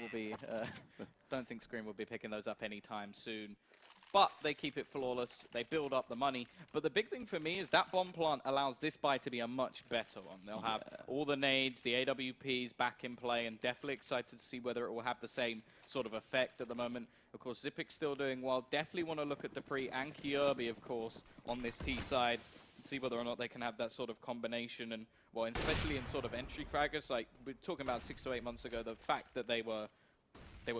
will be, don't think Scream will be picking those up anytime soon. But they keep it flawless. They build up the money. But the big thing for me is that bomb plant allows this buy to be a much better one. They'll have all the nades, the AWPs back in play, and definitely excited to see whether it will have the same sort of effect at the moment. Of course, Zipix still doing well. Definitely want to look at Dupree and Kierby, of course, on this T side and see whether or not they can have that sort of combination. And, well, especially in sort of entry fraggers, like we were talking about 6 to 8 months ago, the fact that they were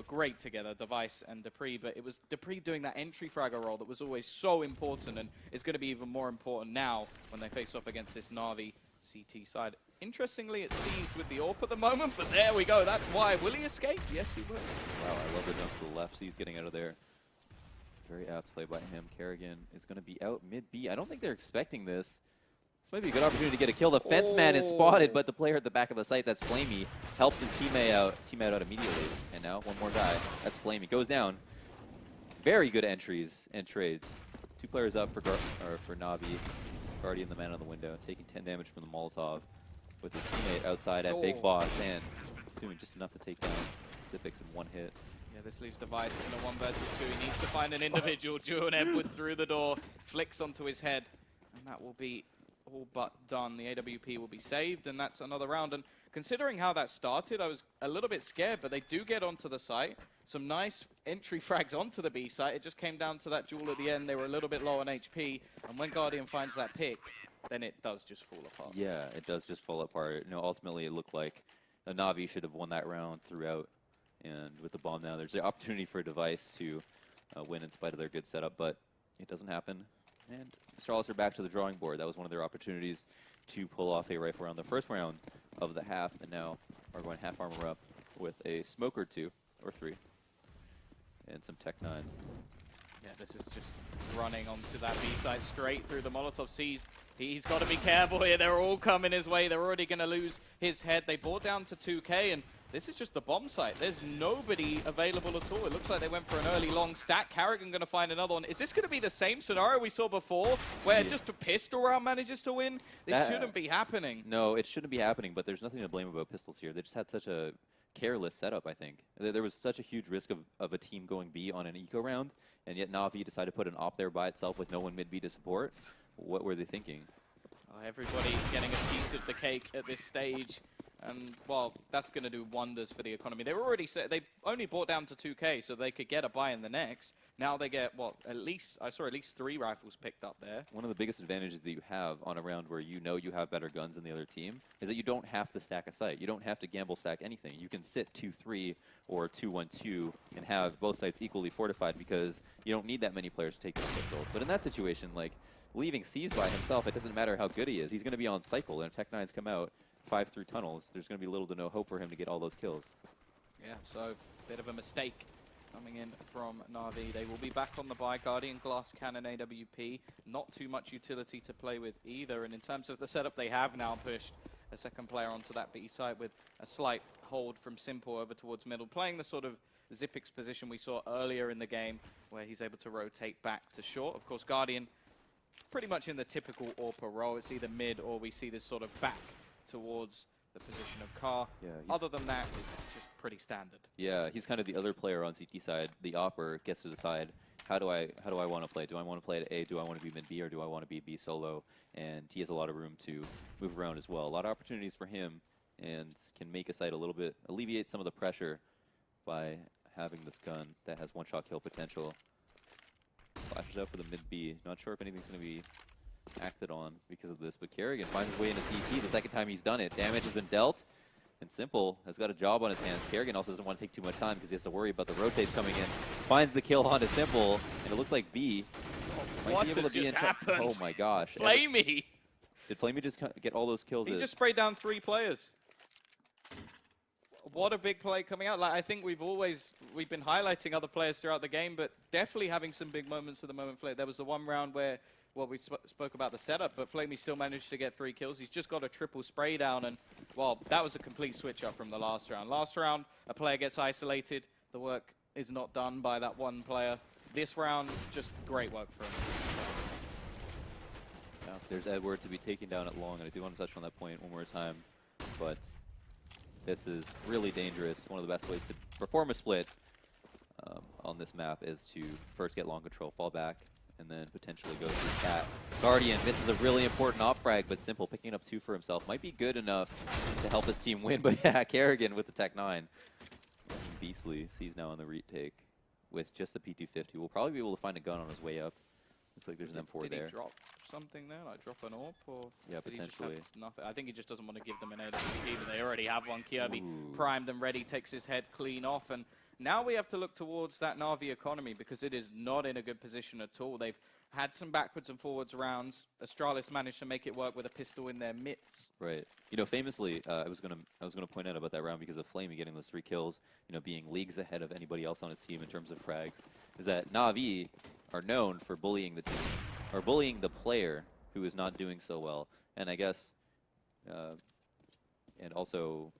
great together, Device and Dupree, but it was Dupree doing that entry fragger role that was always so important, and it's going to be even more important now when they face off against this Navi CT side. Interestingly, it's Seized with the AWP at the moment, but there we go. That's why. Will he escape? Yes, he will. Wow, I love the jump to the left. Seized getting out of there. Very apt play by him. Kerrigan is going to be out mid-B. I don't think they're expecting this. This might be a good opportunity to get a kill. The fence man is spotted, but the player at the back of the site, that's Flamey, helps his teammate out immediately. And now one more guy. That's Flamey. Goes down. Very good entries and trades. 2 players up for Navi. Guardian, the man on the window, taking 10 damage from the Molotov with his teammate outside at Big Boss and doing just enough to take down Zipix in 1 hit. Yeah, this leaves Device in a 1 versus 2. He needs to find an individual. Drew and Edward through the door, flicks onto his head, and that will be all but done. The AWP will be saved, and that's another round. And considering how that started, I was a little bit scared, but they do get onto the site. Some nice entry frags onto the B site. It just came down to that duel at the end. They were a little bit low on HP, and when Guardian finds that pick, then it does just fall apart. Yeah, it does just fall apart. You know, ultimately it looked like NAVi should have won that round throughout, and with the bomb now, there's the opportunity for a device to win in spite of their good setup, but it doesn't happen. And Astralis are back to the drawing board. That was one of their opportunities to pull off a rifle round the first round of the half, and now are going half armor up with a smoke or 2 or 3 and some Tech 9s. Yeah, this is just running onto that B side straight through the Molotov seized. He's got to be careful here. They're all coming his way. They're already going to lose his head. They brought down to 2K, and this is just the bomb site. There's nobody available at all. It looks like they went for an early long stack. Carrigan going to find another one. Is this going to be the same scenario we saw before, where just a pistol round manages to win? This shouldn't be happening. No, it shouldn't be happening, but there's nothing to blame about pistols here. They just had such a careless setup, I think. There was such a huge risk of a team going B on an eco round, and yet NAVi decided to put an op there by itself with no one mid B to support. What were they thinking? Everybody getting a piece of the cake at this stage. And, well, that's going to do wonders for the economy. They were already they only brought down to 2K so they could get a buy in the next. Now they get, what, I saw at least 3 rifles picked up there. One of the biggest advantages that you have on a round where you know you have better guns than the other team is that you don't have to stack a site. You don't have to gamble stack anything. You can sit 2-3 or 2-1-2 and have both sites equally fortified because you don't need that many players to take those pistols. But in that situation, like, leaving C's by himself, it doesn't matter how good he is. He's going to be on cycle, and if Tech 9s come out 5 through tunnels, there's going to be little to no hope for him to get all those kills. Yeah, so bit of a mistake coming in from NAVi. They will be back on the buy. Guardian, Glass Cannon, AWP. Not too much utility to play with either. And in terms of the setup, they have now pushed a second player onto that B side with a slight hold from Simple over towards middle, playing the sort of Zipix position we saw earlier in the game, where he's able to rotate back to short. Of course, Guardian pretty much in the typical AWP role. It's either mid or we see this sort of back towards the position of Car. Yeah, other than that, it's just pretty standard. Yeah, he's kind of the other player on CT side. The opper gets to decide, how do I want to play? Do I want to play at A? Do I want to be mid B, or do I want to be B solo? And he has a lot of room to move around as well. A lot of opportunities for him, and can make a site a little bit, alleviate some of the pressure by having this gun that has one-shot kill potential. Flashes out for the mid B. Not sure if anything's going to be acted on because of this, but Kerrigan finds his way into CT the second time he's done it. Damage has been dealt, and Simple has got a job on his hands. Kerrigan also doesn't want to take too much time because he has to worry about the rotates coming in. Finds the kill onto Simple, and it looks like B might be able to be in happened? Oh my gosh. Flamey! Did Flamey just get all those kills? He just sprayed down 3 players. What a big play coming out. Like, I think we've been highlighting other players throughout the game, but definitely having some big moments at the moment. There was the one round where, well, we spoke about the setup, but Flamey still managed to get 3 kills. He's just got a triple spray down, and, well, that was a complete switch up from the last round. Last round, a player gets isolated. The work is not done by that one player. This round, just great work for him. Now, there's Edward to be taken down at long, and I do want to touch on that point one more time, but this is really dangerous. One of the best ways to perform a split on this map is to first get long control, fall back, and then potentially go through Cat. Guardian, this is a really important off frag, but Simple picking up 2 for himself might be good enough to help his team win. But yeah, Kerrigan with the Tech 9. Beastly sees now on the retake with just the P250. We'll probably be able to find a gun on his way up. Looks like there's an M4 did there. He drop something there, like drop an AWP, or yeah, did potentially. He just have nothing? I think he just doesn't want to give them an AWP, but they already have one. Kirby primed and ready, takes his head clean off, and now we have to look towards that NAVi economy because it is not in a good position at all. They've had some backwards and forwards rounds. Astralis managed to make it work with a pistol in their midst. Right. You know, famously, I was gonna point out about that round because of Flamey getting those 3 kills. You know, being leagues ahead of anybody else on his team in terms of frags. Is that NAVi are known for bullying the team, or bullying the player who is not doing so well. And I guess, and also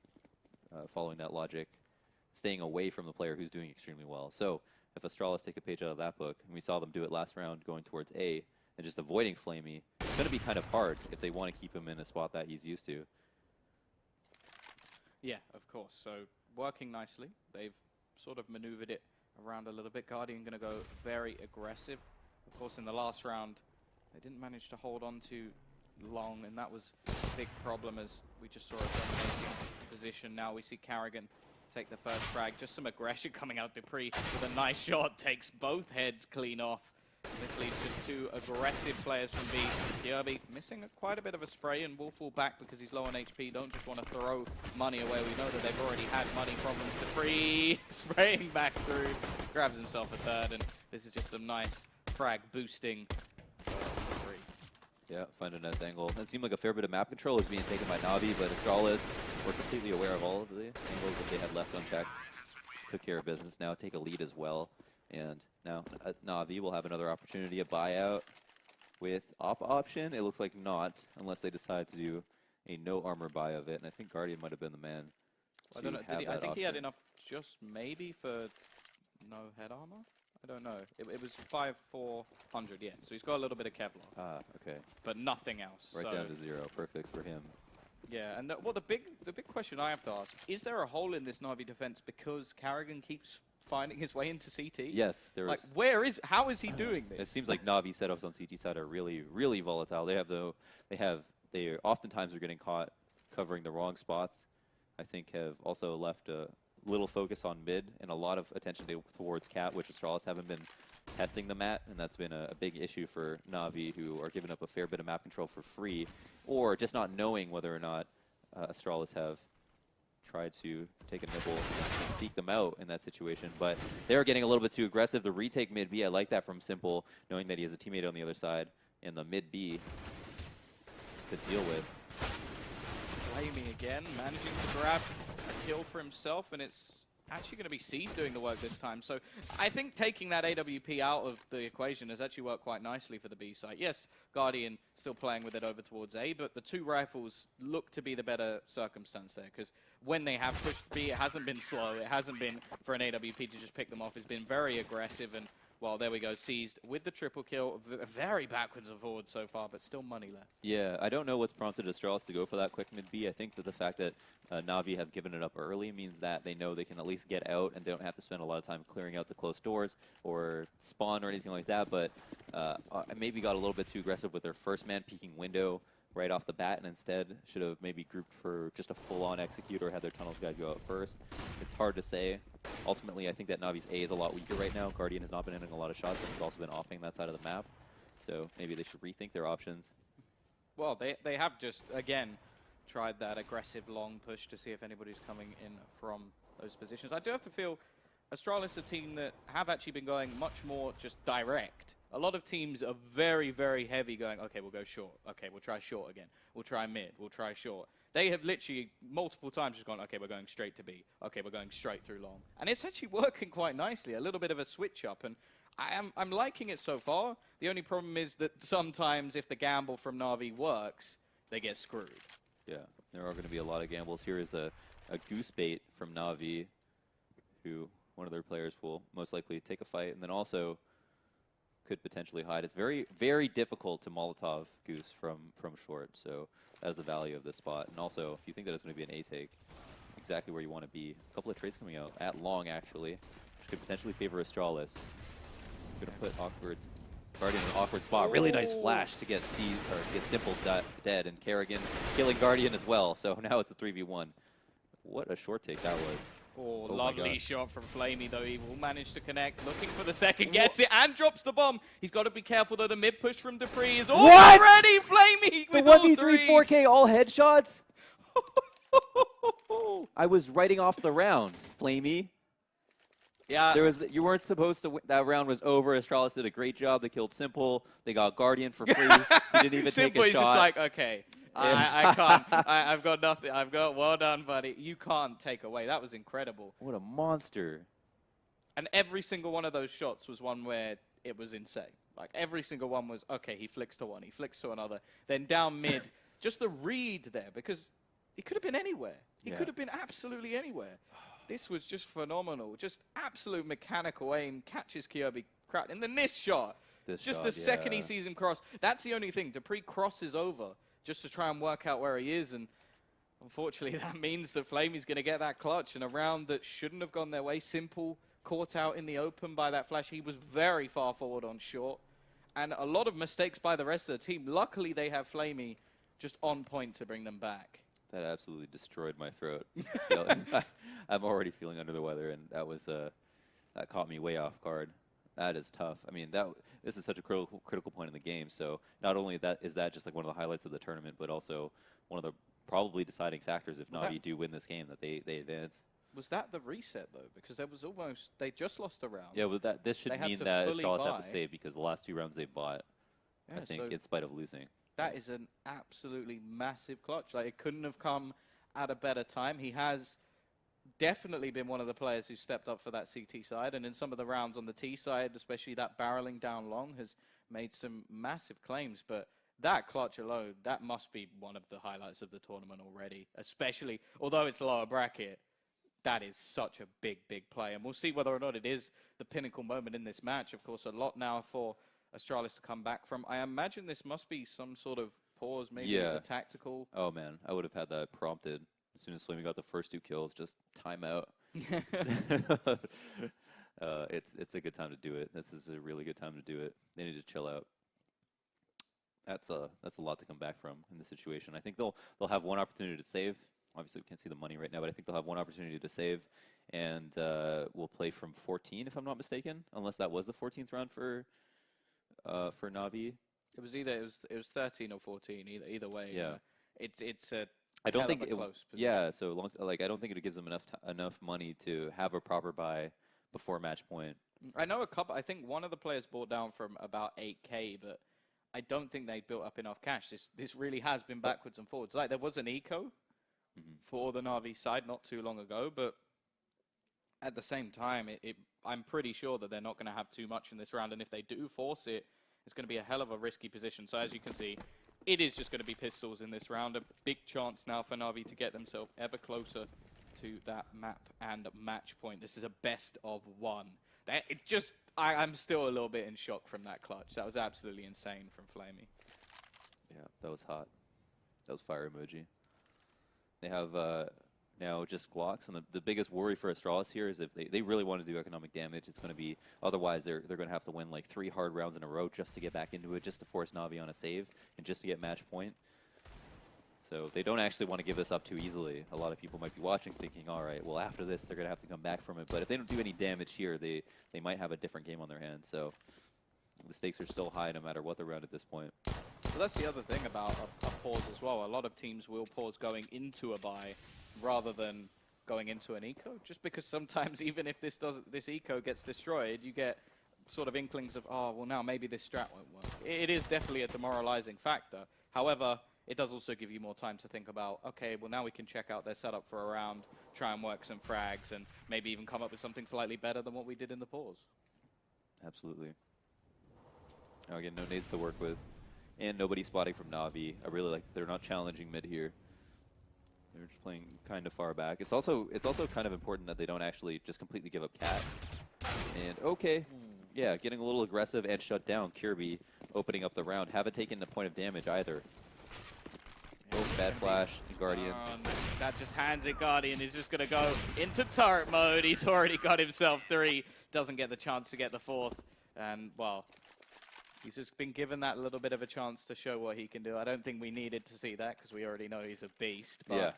following that logic, staying away from the player who's doing extremely well. So if Astralis take a page out of that book, and we saw them do it last round going towards A, and just avoiding Flamey, it's going to be kind of hard if they want to keep him in a spot that he's used to. Yeah, of course. So working nicely. They've sort of maneuvered it around a little bit. Guardian going to go very aggressive. Of course, in the last round, they didn't manage to hold on to long, and that was a big problem as we just saw a dominating position. Now we see Carrigan take the first frag. Just some aggression coming out. Dupree with a nice shot, takes both heads clean off. This leaves just two aggressive players from B. Kirby missing quite a bit of a spray, and will fall back because he's low on HP. Don't just want to throw money away. We know that they've already had money problems. Dupree spraying back through, grabs himself a third, and this is just some nice frag boosting. Yeah, find a nice angle. It seemed like a fair bit of map control was being taken by NAVi, but Astralis were completely aware of all of the angles that they had left unchecked. Took care of business now, take a lead as well. And now NAVi will have another opportunity, a buyout with op option. It looks like not, unless they decide to do a no armor buy of it. And I think Guardian might have been the man. I don't know. I think he had enough just maybe for no head armor. I don't know. It was 5,400, yeah. So he's got a little bit of Kevlar. Ah, okay. But nothing else. Right down to 0. Perfect for him. Yeah, and the big question I have to ask, is there a hole in this NAVi defense because Carrigan keeps finding his way into CT? Yes, there like, is. How is he doing this? It seems like NAVi setups on CT side are really, really volatile. They oftentimes are getting caught covering the wrong spots. I think have also left a little focus on mid and a lot of attention towards cat, which Astralis haven't been testing the mat, and that's been a big issue for NAVi, who are giving up a fair bit of map control for free, or just not knowing whether or not Astralis have tried to take a nibble and seek them out in that situation. But they're getting a little bit too aggressive. The retake mid B, I like that from Simple, knowing that he has a teammate on the other side, and the mid B to deal with. Flamey again, managing to grab a kill for himself, and it's actually going to be Seed doing the work this time. So I think taking that AWP out of the equation has actually worked quite nicely for the B side. Yes, Guardian still playing with it over towards A, but the two rifles look to be the better circumstance there, because when they have pushed B, it hasn't been slow. It hasn't been for an AWP to just pick them off. It's been very aggressive, and well, there we go, Seized with the triple kill. Very backwards and forwards so far, but still money left. Yeah, I don't know what's prompted Astralis to go for that quick mid B. I think that the fact that NAVi have given it up early means that they know they can at least get out and they don't have to spend a lot of time clearing out the closed doors or spawn or anything like that. But maybe got a little bit too aggressive with their first man peeking window right off the bat, and instead should have maybe grouped for just a full-on execute or had their tunnels guy go out first. It's hard to say. Ultimately, I think that NAVi's A is a lot weaker right now. Guardian has not been hitting a lot of shots, and has also been offing that side of the map. So maybe they should rethink their options. Well, they have just, again, tried that aggressive long push to see if anybody's coming in from those positions. I do have to feel Astralis, a team that have actually been going much more just direct. A lot of teams are very, very heavy going, okay, we'll go short. Okay, we'll try short again. We'll try mid. We'll try short. They have literally multiple times just gone, okay, we're going straight to B. Okay, we're going straight through long. And it's actually working quite nicely. A little bit of a switch up. And I'm liking it so far. The only problem is that sometimes if the gamble from NAVi works, they get screwed. Yeah, there are going to be a lot of gambles. Here is a goose bait from NAVi, who one of their players will most likely take a fight, and then also could potentially hide. It's very, very difficult to Molotov goose from short, so that is the value of this spot. And also, if you think that it's going to be an A take, exactly where you want to be. A couple of trades coming out at long, actually, which could potentially favor Astralis. Going to put Guardian in an awkward spot. Really nice flash to get Simple dead, and Carrigan killing Guardian as well. So now it's a 3v1. What a short take that was. Oh, lovely shot from Flamey, though. He will manage to connect. Looking for the second. Gets it and drops the bomb. He's got to be careful, though. The mid push from Dupree is already Flamey with all 1v3 4K all headshots? I was writing off the round, Flamey. Yeah. You weren't supposed to that round was over. Astralis did a great job. They killed Simple. They got Guardian for free. He didn't even take a shot. Simple is just like, okay. I can't. I've got nothing. Well done, buddy. You can't take away. That was incredible. What a monster. And every single one of those shots was one where it was insane. Like, every single one was, okay, he flicks to one, he flicks to another. Then down mid, just the read there, because he could have been anywhere. He could have been absolutely anywhere. This was just phenomenal. Just absolute mechanical aim, catches Kirby, and then this shot. Just the second he sees him cross. That's the only thing. Dupree crosses over just to try and work out where he is, and unfortunately that means that Flamey's going to get that clutch, and a round that shouldn't have gone their way. Simple caught out in the open by that flash. He was very far forward on short, and a lot of mistakes by the rest of the team. Luckily, they have Flamey just on point to bring them back. That absolutely destroyed my throat. I'm already feeling under the weather, and that caught me way off guard. That is tough. I mean, this is such a critical point in the game. So not only is that just like one of the highlights of the tournament, but also one of the probably deciding factors if Navi do win this game that they advance. Was that the reset though? Because there was almost they just lost a round. Yeah, but this should mean that Astralis have to save because the last 2 rounds they bought, I think, so in spite of losing. That is an absolutely massive clutch. Like, it couldn't have come at a better time. He has definitely been one of the players who stepped up for that CT side, and in some of the rounds on the T side, especially that barreling down long, has made some massive claims. But that clutch alone, that must be one of the highlights of the tournament already, especially, although it's lower bracket, that is such a big, big play. And we'll see whether or not it is the pinnacle moment in this match. Of course, a lot now for Astralis to come back from. I imagine this must be some sort of pause, maybe a tactical. Oh, man, I would have had that prompted. As soon as Flamey got the first 2 kills, just timeout. It's a good time to do it. This is a really good time to do it. They need to chill out. That's a lot to come back from in this situation. I think they'll have one opportunity to save. Obviously, we can't see the money right now, but I think they'll have one opportunity to save, and we'll play from 14, if I'm not mistaken, unless that was the 14th round for Navi. It was 13 or 14. Either way. Yeah. It's a. I don't think it. Close position. Yeah. So long. Like I don't think it gives them enough money to have a proper buy before match point. I know a couple. I think one of the players bought down from about 8K, but I don't think they built up enough cash. This really has been backwards and forwards. Like there was an eco for the Navi side not too long ago, but at the same time, I'm pretty sure that they're not going to have too much in this round, and if they do force it, it's going to be a hell of a risky position. So as you can see, it is just going to be pistols in this round. A big chance now for Navi to get themselves ever closer to that map and match point. This is a best of 1. I'm still a little bit in shock from that clutch. That was absolutely insane from Flamey. Yeah, that was hot. That was fire emoji. They have now just Glocks, and the biggest worry for Astralis here is if they really want to do economic damage, it's going to be, otherwise they're going to have to win like 3 hard rounds in a row just to get back into it, just to force Navi on a save, and just to get match point. So they don't actually want to give this up too easily. A lot of people might be watching thinking, all right, well after this they're going to have to come back from it, but if they don't do any damage here, they might have a different game on their hands. So the stakes are still high no matter what the round at this point. So that's the other thing about a pause as well. A lot of teams will pause going into a buy rather than going into an eco, just because sometimes even if this eco gets destroyed, you get sort of inklings of, oh, well now maybe this strat won't work. It is definitely a demoralizing factor. However, it does also give you more time to think about, okay, well now we can check out their setup for a round, try and work some frags, and maybe even come up with something slightly better than what we did in the pause. Absolutely. Now again, no nades to work with, and nobody spotting from Navi. I really like they're not challenging mid here. They're just playing kind of far back. It's also kind of important that they don't actually just completely give up cat. And okay, yeah, getting a little aggressive and shut down Kirby, opening up the round. Haven't taken the point of damage either. Oh, bad flash, and Guardian. That just hands it. Guardian is just going to go into turret mode. He's already got himself 3. Doesn't get the chance to get the 4th. And, well, he's just been given that little bit of a chance to show what he can do. I don't think we needed to see that because we already know he's a beast. But yeah.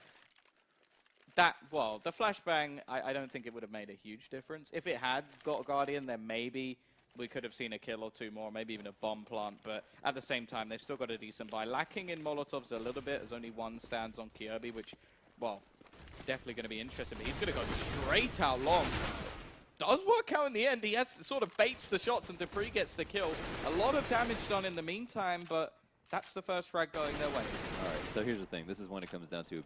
The flashbang, I don't think it would have made a huge difference. If it had got a Guardian, then maybe we could have seen a kill or 2 more, maybe even a bomb plant. But at the same time, they've still got a decent buy. Lacking in Molotovs a little bit, as only 1 stands on Kirby, which, well, definitely going to be interesting. But he's going to go straight out long. Does work out in the end. He has sort of baits the shots, and Dupree gets the kill. A lot of damage done in the meantime, but that's the first frag going their way. All right, so here's the thing. This is when it comes down to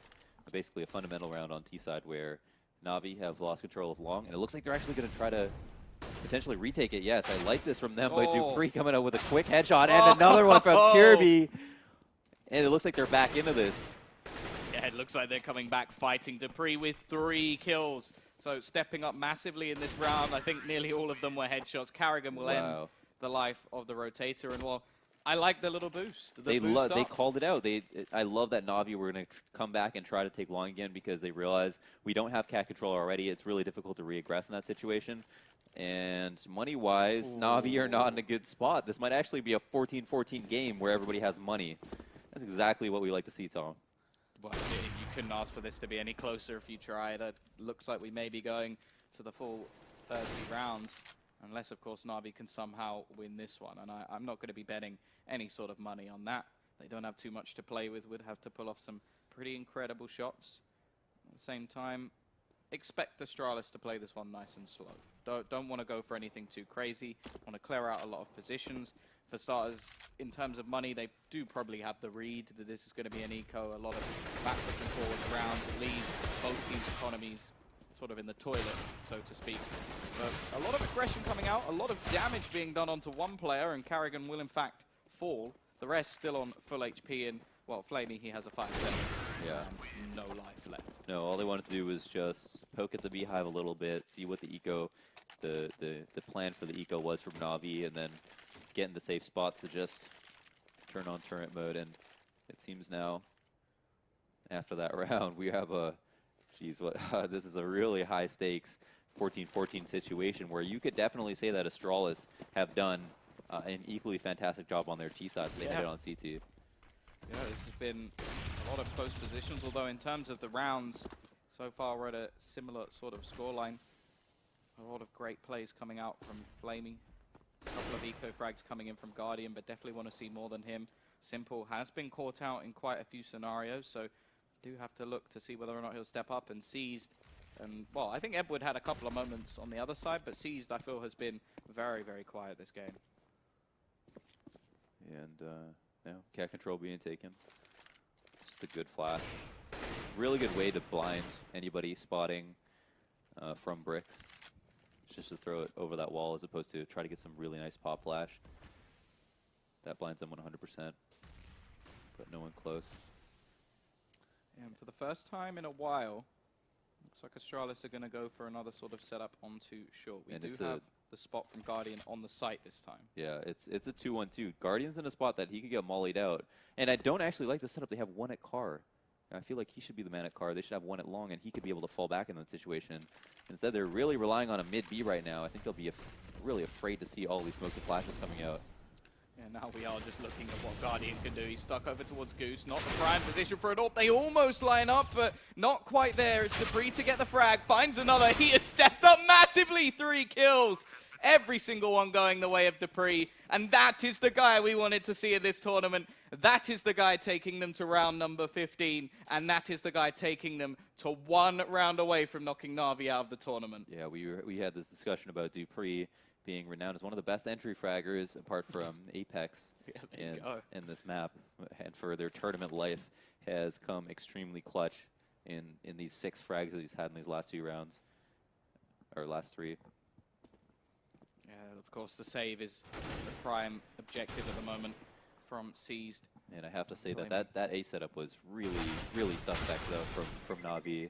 basically a fundamental round on T side where Navi have lost control of long, and it looks like they're actually going to try to potentially retake it. Yes, I like this from them by Dupree coming out with a quick headshot and another one from Kirby. And it looks like they're back into this. Yeah, it looks like they're coming back fighting. Dupree with 3 kills. So stepping up massively in this round. I think nearly all of them were headshots. Carrigan will end the life of the rotator. And, well, I like the little boost. They called it out. I love that Navi were going to come back and try to take long again because they realize we don't have cat control already. It's really difficult to re-aggress in that situation. And money-wise, NAVi are not in a good spot. This might actually be a 14-14 game where everybody has money. That's exactly what we like to see, Tom. Well, you couldn't ask for this to be any closer if you tried. It looks like we may be going to the full 30 rounds, unless, of course, NAVi can somehow win this one. And I'm not going to be betting any sort of money on that. They don't have too much to play with. Would have to pull off some pretty incredible shots. At the same time, expect Astralis to play this one nice and slow. Don't want to go for anything too crazy. Want to clear out a lot of positions. For starters, in terms of money, they do probably have the read that this is going to be an eco. A lot of backwards and forwards rounds, leaves both these economies sort of in the toilet, so to speak. But a lot of aggression coming out, a lot of damage being done onto one player, and Carrigan will in fact fall. The rest still on full HP, and, well, Flamey, he has a 5-7. Yeah. And no life left. No, all they wanted to do was just poke at the beehive a little bit, see what the eco, the plan for the eco was from NAVi, and then get into safe spots to just turn on turret mode. And it seems now, after that round, we have a, geez, what this is a really high stakes 14-14 situation where you could definitely say that Astralis have done an equally fantastic job on their T side that they had on CT. Yeah, this has been a lot of close positions, although in terms of the rounds, so far we're at a similar sort of scoreline. A lot of great plays coming out from Flamey. A couple of eco frags coming in from Guardian, but definitely want to see more than him. Simple has been caught out in quite a few scenarios, so do have to look to see whether or not he'll step up. And Seized, and well, I think Edward had a couple of moments on the other side, but Seized, I feel, has been very, very quiet this game. And yeah, cat control being taken. Just a good flash. Really good way to blind anybody spotting from bricks. Just to throw it over that wall as opposed to try to get some really nice pop flash. That blinds them 100%. But no one close. And for the first time in a while, looks like Astralis are going to go for another sort of setup onto short. We do have the spot from Guardian on the site this time. Yeah, it's a 2-1-2. Guardian's in a spot that he could get mollied out. And I don't actually like the setup. They have one at car. I feel like he should be the man at car. They should have one at long, and he could be able to fall back in that situation. Instead, they're really relying on a mid-B right now. I think they'll be really afraid to see all these smokes and flashes coming out. Yeah, now we are just looking at what Guardian can do. He's stuck over towards Goose. Not the prime position for it all. They almost line up, but not quite there. It's Debris to get the frag. Finds another. He has stepped up massively. 3 kills. Every single one going the way of Dupree. And that is the guy we wanted to see in this tournament. That is the guy taking them to round number 15. And that is the guy taking them to 1 round away from knocking NAVi out of the tournament. Yeah, we had this discussion about Dupree being renowned as one of the best entry fraggers apart from Apex in this map. And for their tournament life has come extremely clutch in these 6 frags that he's had in these last 2 rounds. Or last 3. Of course, the save is the prime objective at the moment from Seized. And I have to say that A setup was really, really suspect, though, from NAVi.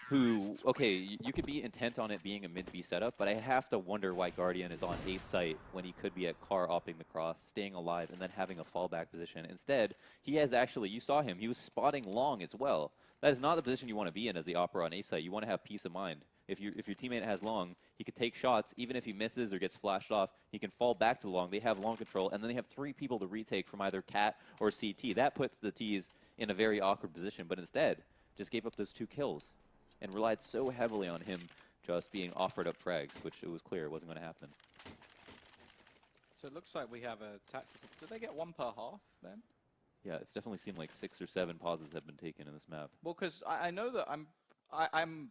Who, okay, you could be intent on it being a mid-B setup, but I have to wonder why Guardian is on A site when he could be at car opting the cross, staying alive, and then having a fallback position. Instead, he has actually, you saw him, he was spotting long as well. That is not the position you want to be in as the opera on A site. You want to have peace of mind. If your teammate has long, he could take shots. Even if he misses or gets flashed off, he can fall back to long. They have long control, and then they have 3 people to retake from either Cat or CT. That puts the Ts in a very awkward position, but instead, just gave up those 2 kills and relied so heavily on him just being offered up frags, which it was clear wasn't going to happen. So it looks like we have a tactical. Did they get 1 per half then? Yeah, it's definitely seemed like 6 or 7 pauses have been taken in this map. Well, because I know that I'm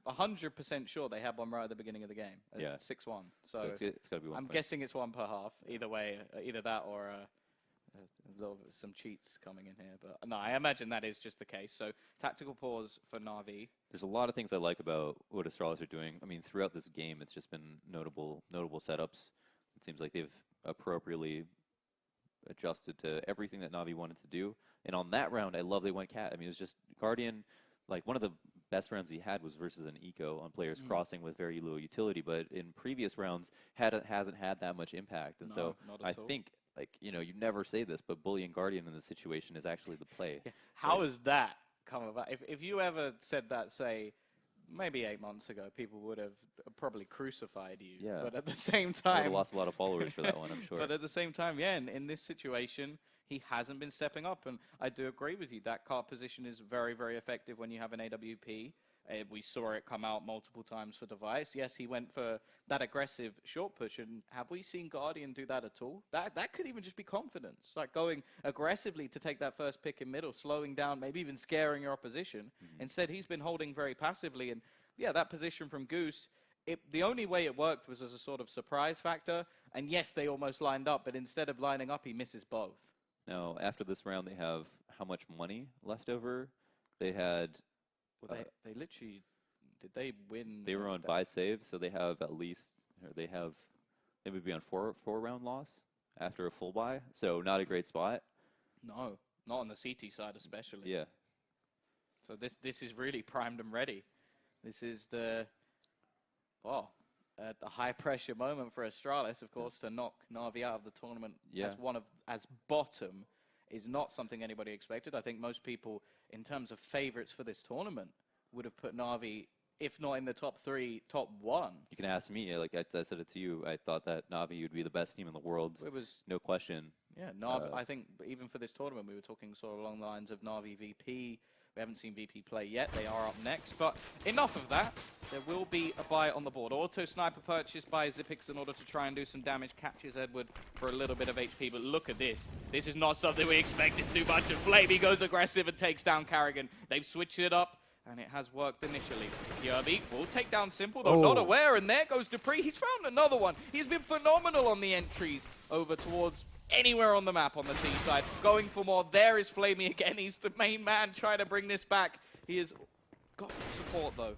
100% sure they had 1 right at the beginning of the game. Yeah. 6-1. So it's got to be 1 I'm point. guessing it's 1 per half. Either way, either that or some cheats coming in here. But no, I imagine that is just the case. So tactical pause for NAVi. There's a lot of things I like about what Astralis are doing. I mean, throughout this game, it's just been notable setups. It seems like they've appropriately adjusted to everything that NAVi wanted to do. And on that round, I love they went Cat. I mean, it was just Guardian, like one of the best rounds he had was versus an eco on players crossing with very low utility. But in previous rounds, hasn't had that much impact. And so I think, like, you know, you never say this, but bullying Guardian in this situation is actually the play. Yeah. How has that come about? If you ever said that, say, maybe 8 months ago, people would have probably crucified you. Yeah. But at the same I would time, have lost a lot of followers for that one, I'm sure. but at the same time, yeah, in this situation, he hasn't been stepping up. And I do agree with you. That cart position is very, very effective when you have an AWP. We saw it come out multiple times for Device. Yes, he went for that aggressive short push. And have we seen Guardian do that at all? That could even just be confidence. Like going aggressively to take that first pick in middle, slowing down, maybe even scaring your opposition. Instead, he's been holding very passively. And yeah, that position from Goose, the only way it worked was as a sort of surprise factor. And yes, they almost lined up. But instead of lining up, he misses both. Now, after this round, they have how much money left over? They had... Well, they literally, did they win? They were on buy save, so they have at least, or they would be on four round loss after a full buy, so not a great spot. No, not on the CT side especially. Yeah. So this is really primed and ready. This is the high pressure moment for Astralis, of course, to knock NAVi out of the tournament as bottom is not something anybody expected. I think most people, in terms of favorites for this tournament, would have put NAVi, if not in the top 3, top 1. You can ask me. Like I said it to you. I thought that NAVi would be the best team in the world. It was no question. Yeah, NAVi. I think even for this tournament, we were talking sort of along the lines of NAVi VP. We haven't seen VP play yet. They are up next. But enough of that. There will be a buy on the board. Auto sniper purchased by Xyp9x in order to try and do some damage. Catches Edward for a little bit of HP. But look at this. This is not something we expected too much of. Flavy goes aggressive and takes down Carrigan. They've switched it up. And it has worked initially. Kirby will take down Simple, though not aware. And there goes Dupree. He's found another one. He's been phenomenal on the entries over towards anywhere on the map on the T side. Going for more. There is Flamey again. He's the main man trying to bring this back. He has got support, though.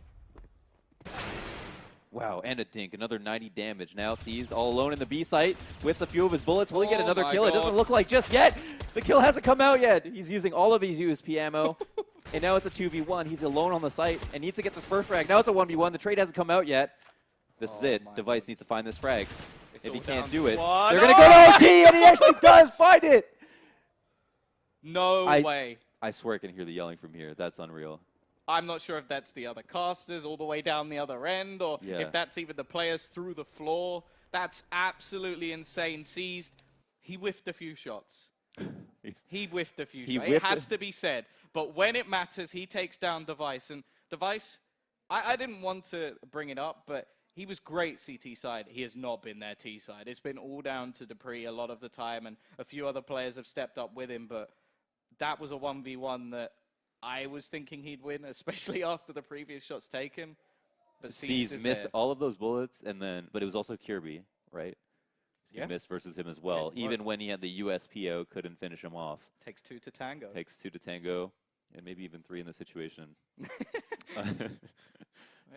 Wow, and a dink. Another 90 damage. Now seized all alone in the B site. Whiffs a few of his bullets. Will he get another kill? God. It doesn't look like just yet. The kill hasn't come out yet. He's using all of his USP ammo. And now it's a 2v1. He's alone on the site and needs to get this first frag. Now it's a 1v1. The trade hasn't come out yet. This is it. Device needs to find this frag. If he can't do it, they're going to go to OT, and he actually does find it. No way. I swear I can hear the yelling from here. That's unreal. I'm not sure if that's the other casters all the way down the other end, or if that's even the players through the floor. That's absolutely insane. Seized. He whiffed a few shots. He whiffed a few shots. It has to be said. But when it matters, he takes down Device. And Device, I didn't want to bring it up, but he was great CT side. He has not been their T side. It's been all down to Dupree a lot of the time, and a few other players have stepped up with him. But that was a 1v1 that I was thinking he'd win, especially after the previous shots taken. But C's missed all of those bullets, but it was also Kirby, right? He Yeah. missed versus him as well. Yeah, even when he had the USPO, couldn't finish him off. Takes 2 to tango. Takes 2 to tango, and maybe even 3 in this situation.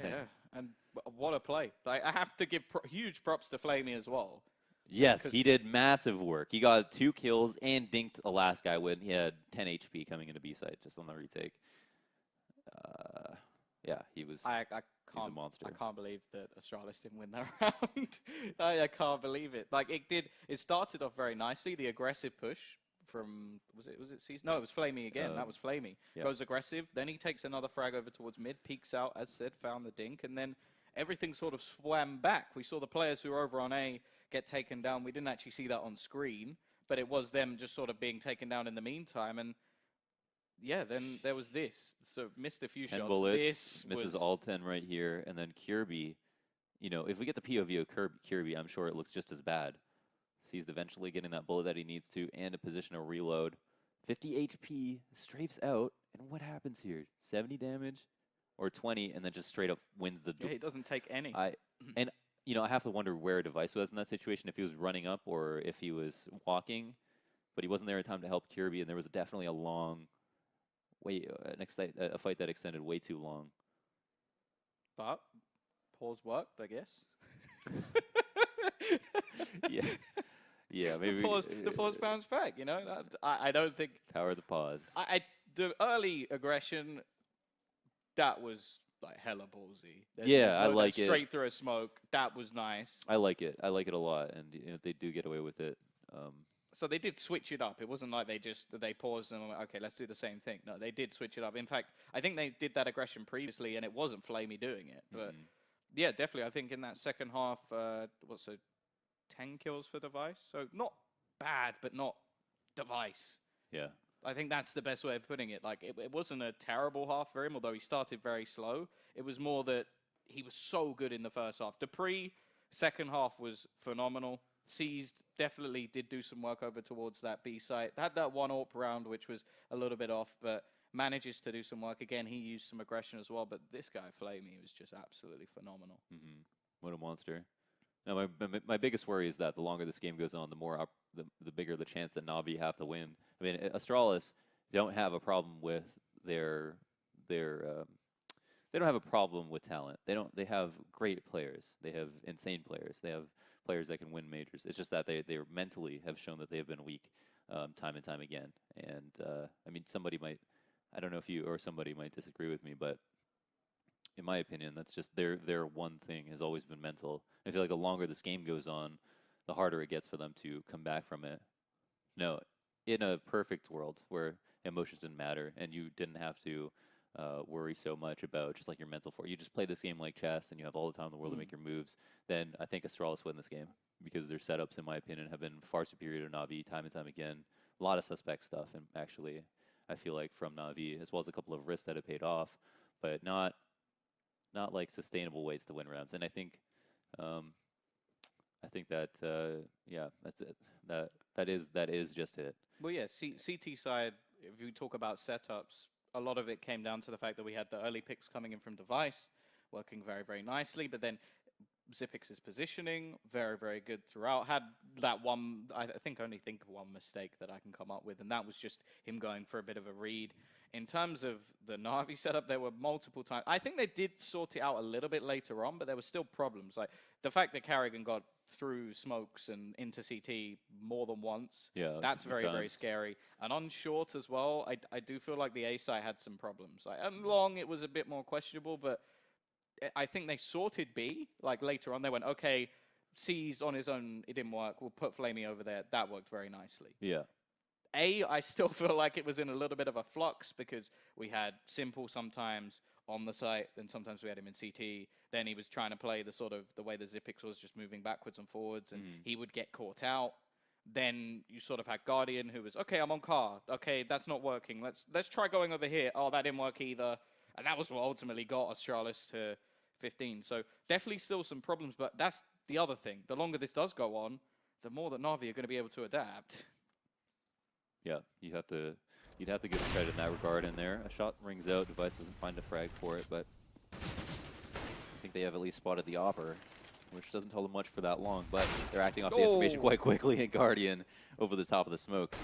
Yeah, and what a play. Like, I have to give huge props to Flamey as well. Yes, he did massive work. He got 2 kills and dinked a last guy when he had 10 HP coming into B site just on the retake. Yeah, he was. He's a monster. I can't believe that Astralis didn't win that round. I can't believe it. Like it started off very nicely. The aggressive push from was it Season? No, it was Flamey again. That was Flamey. Yep. Goes aggressive. Then he takes another frag over towards mid. Peeks out, as said, found the dink, and then everything sort of swam back. We saw the players who were over on A get taken down. We didn't actually see that on screen, but it was them just sort of being taken down in the meantime. And yeah, then there was this. So missed a few 10 shots. bullets, misses all 10 right here, and then Kirby. You know, if we get the POV of Kirby, I'm sure it looks just as bad. He's eventually getting that bullet that he needs to, and a position to reload. 50 HP, strafes out, and what happens here? 70 damage, or 20, and then just straight up wins the. Yeah, he doesn't take any. And you know, I have to wonder where Device was in that situation. If he was running up or if he was walking, but he wasn't there in time to help Kirby, and there was definitely a long. A fight that extended way too long. But pause worked, I guess. Yeah, maybe the pause bounce back. You know, I don't think power of the pause. The early aggression, that was like hella ballsy. I like it. Straight through a smoke. That was nice. I like it. I like it a lot, and you know, they do get away with it. So they did switch it up. It wasn't like they paused and went, okay, let's do the same thing. No, they did switch it up. In fact, I think they did that aggression previously, and it wasn't Flamey doing it. But yeah, definitely. I think in that second half, 10 kills for Device. So not bad, but not Device. Yeah. I think that's the best way of putting it. Like, it wasn't a terrible half for him, although he started very slow. It was more that he was so good in the first half. Dupree, second half was phenomenal. Seized definitely did do some work over towards that B site. Had that one AWP round, which was a little bit off, but manages to do some work. Again, he used some aggression as well, but this guy, Flamey, was just absolutely phenomenal. What a monster. Now, my biggest worry is that the longer this game goes on, the bigger the chance that NAVi have to win. I mean, Astralis don't have a problem with their they don't have a problem with talent. They have great players. They have insane players. They have players that can win majors. It's just that they mentally have shown that they have been weak time and time again. And I mean, I don't know if you or somebody might disagree with me, but in my opinion, that's just their one thing has always been mental. I feel like the longer this game goes on, the harder it gets for them to come back from it. No, in a perfect world where emotions didn't matter and you didn't have to worry so much about just like your mental you just play this game like chess and you have all the time in the world to make your moves, then I think Astralis win this game because their setups, in my opinion, have been far superior to NAVi time and time again. A lot of suspect stuff, and actually, I feel like from NAVi, as well as a couple of risks that have paid off, but not like sustainable ways to win rounds. And I think that yeah, that's it. That is just it. Well, yeah, CT side, if you talk about setups, a lot of it came down to the fact that we had the early picks coming in from Device, working very, very nicely, but then Xyp9x's positioning, very, very good throughout. Had that one, I think of one mistake that I can come up with, and that was just him going for a bit of a read. In terms of the NAVi setup, there were multiple times. I think they did sort it out a little bit later on, but there were still problems. Like the fact that Carrigan got through smokes and into CT more than once, that's very, very scary. And on short as well, I do feel like the A site had some problems. Like, and long, it was a bit more questionable, but I think they sorted B. Like later on, they went, okay, seized on his own, it didn't work. We'll put Flamey over there. That worked very nicely. Yeah. A, I still feel like it was in a little bit of a flux because we had Simple sometimes on the site, then sometimes we had him in CT. Then he was trying to play the way the Xyp9x was, just moving backwards and forwards, and he would get caught out. Then you sort of had Guardian, who was, okay, I'm on car. Okay, that's not working. Let's try going over here. Oh, that didn't work either. And that was what ultimately got Astralis to 15. So definitely still some problems, but that's the other thing. The longer this does go on, the more that NAVi are going to be able to adapt. Yeah, you'd have to give credit in that regard in there. A shot rings out, Device doesn't find a frag for it, but I think they have at least spotted the Opper, which doesn't tell them much for that long, but they're acting off the information quite quickly, and Guardian over the top of the smoke.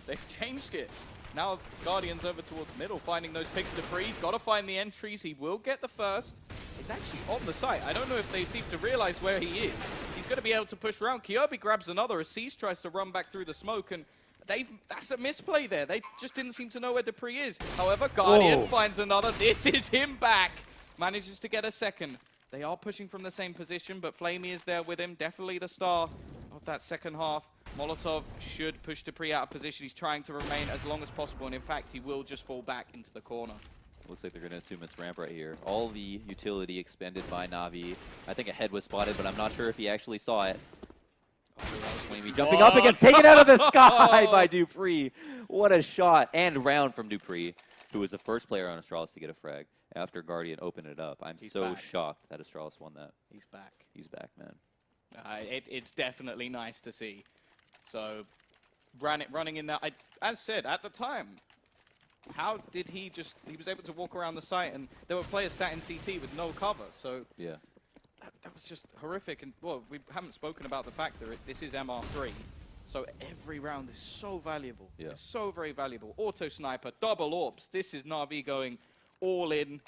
They've changed it. Now Guardian's over towards middle, finding those picks to freeze. Got to find the entries. He will get the first. It's actually on the site. I don't know if they seem to realize where he is. He's going to be able to push around. Kirby grabs another. Aziz tries to run back through the smoke, and that's a misplay there. They just didn't seem to know where Dupree is. However, Guardian finds another. This is him back. Manages to get a second. They are pushing from the same position, but Flamey is there with him. Definitely the star of that second half. Molotov should push Dupree out of position. He's trying to remain as long as possible, and in fact, he will just fall back into the corner. Looks like they're going to assume it's ramp right here. All the utility expended by NAVi. I think a head was spotted, but I'm not sure if he actually saw it. Flamey jumping up against, taken out of the sky by Dupree. What a shot. And round from Dupree, who was the first player on Astralis to get a frag after Guardian opened it up. He's so shocked that Astralis won that. He's back. He's back, man. It's definitely nice to see. So, running in there, as said, at the time, how did he was able to walk around the site, and there were players sat in CT with no cover, so yeah, that was just horrific. And well, we haven't spoken about the fact that this is MR3, so every round is so valuable. Yeah. It's so very valuable. Auto sniper, double AWPs. This is NAVi going all in.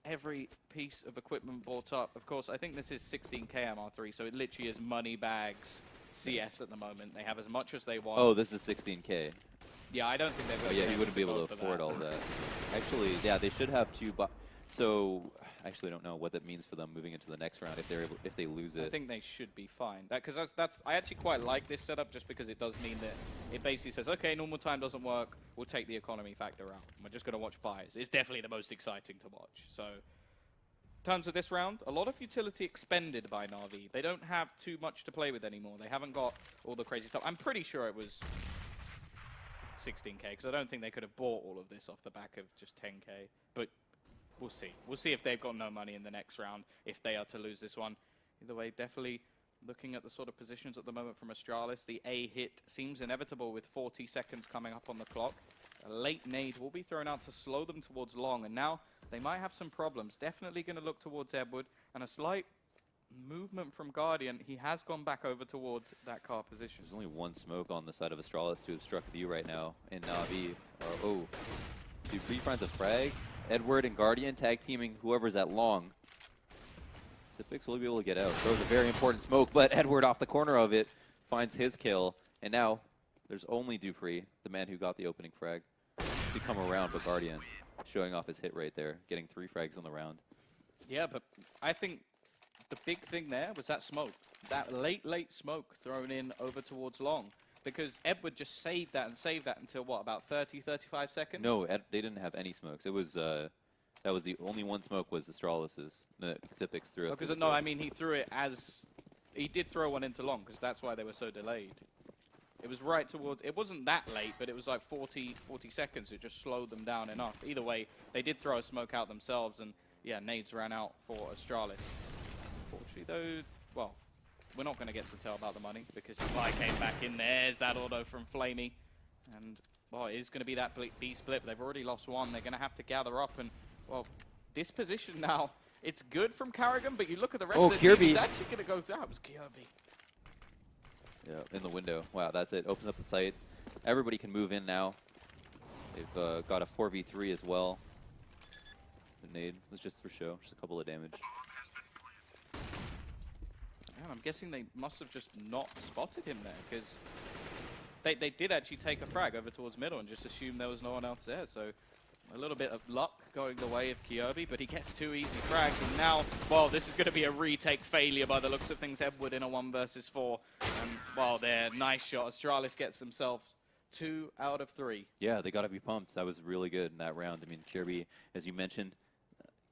Every piece of equipment bought up. Of course, I think this is 16k MR3, so it literally is money bags CS at the moment. They have as much as they want. Oh, this is 16k. Yeah, I don't think they're going to he wouldn't be able to afford all that. Actually, yeah, they should have two So, I actually don't know what that means for them moving into the next round if they lose it. I think they should be fine. Because that's I actually quite like this setup just because it does mean that it basically says, okay, normal time doesn't work, we'll take the economy factor out. We're just going to watch buys. It's definitely the most exciting to watch. So, in terms of this round, a lot of utility expended by NAVi. They don't have too much to play with anymore. They haven't got all the crazy stuff. I'm pretty sure it was 16k, because I don't think they could have bought all of this off the back of just 10k. But we'll see. We'll see if they've got no money in the next round, if they are to lose this one. Either way, definitely looking at the sort of positions at the moment from Astralis. The A hit seems inevitable with 40 seconds coming up on the clock. A late nade will be thrown out to slow them towards long, and now they might have some problems. Definitely going to look towards Edward, and a slight movement from Guardian. He has gone back over towards that car position. There's only one smoke on the side of Astralis to obstruct view right now, and NAVi Dupree finds a frag. Edward and Guardian tag teaming whoever's at long. Sipix will be able to get out. Throws a very important smoke, but Edward off the corner of it finds his kill. And now there's only Dupree, the man who got the opening frag, to come around, but Guardian showing off his hit right there, getting 3 frags on the round. Yeah, but I think the big thing there was that smoke. That late smoke thrown in over towards long. Because Edward just saved that until, what, about 30, 35 seconds? No, they didn't have any smokes. It was, that was the only one smoke was Astralis's. Sipix threw it. Because, no, I mean, he threw it as... He did throw one into long, because that's why they were so delayed. It was right towards... It wasn't that late, but it was like 40 seconds. It just slowed them down enough. Either way, they did throw a smoke out themselves, and, yeah, nades ran out for Astralis. Unfortunately, though, well... We're not going to get to tell about the money because Spy came back in. There's that auto from Flamey. And, well, it is going to be that B split. But they've already lost one. They're going to have to gather up. And, well, this position now, it's good from Carrigan, but you look at the rest of the team, it's actually going to go through. It was Kirby. Yeah, in the window. Wow, that's it. Opens up the site. Everybody can move in now. They've got a 4v3 as well. The nade was just for show. Just a couple of damage. I'm guessing they must have just not spotted him there, because they did actually take a frag over towards middle and just assumed there was no one else there. So a little bit of luck going the way of Kirby, but he gets 2 easy frags. And now, well, this is going to be a retake failure by the looks of things. Edward in a 1 versus 4. And, well, there, nice shot. Astralis gets himself 2 out of 3. Yeah, they got to be pumped. That was really good in that round. I mean, Kirby, as you mentioned,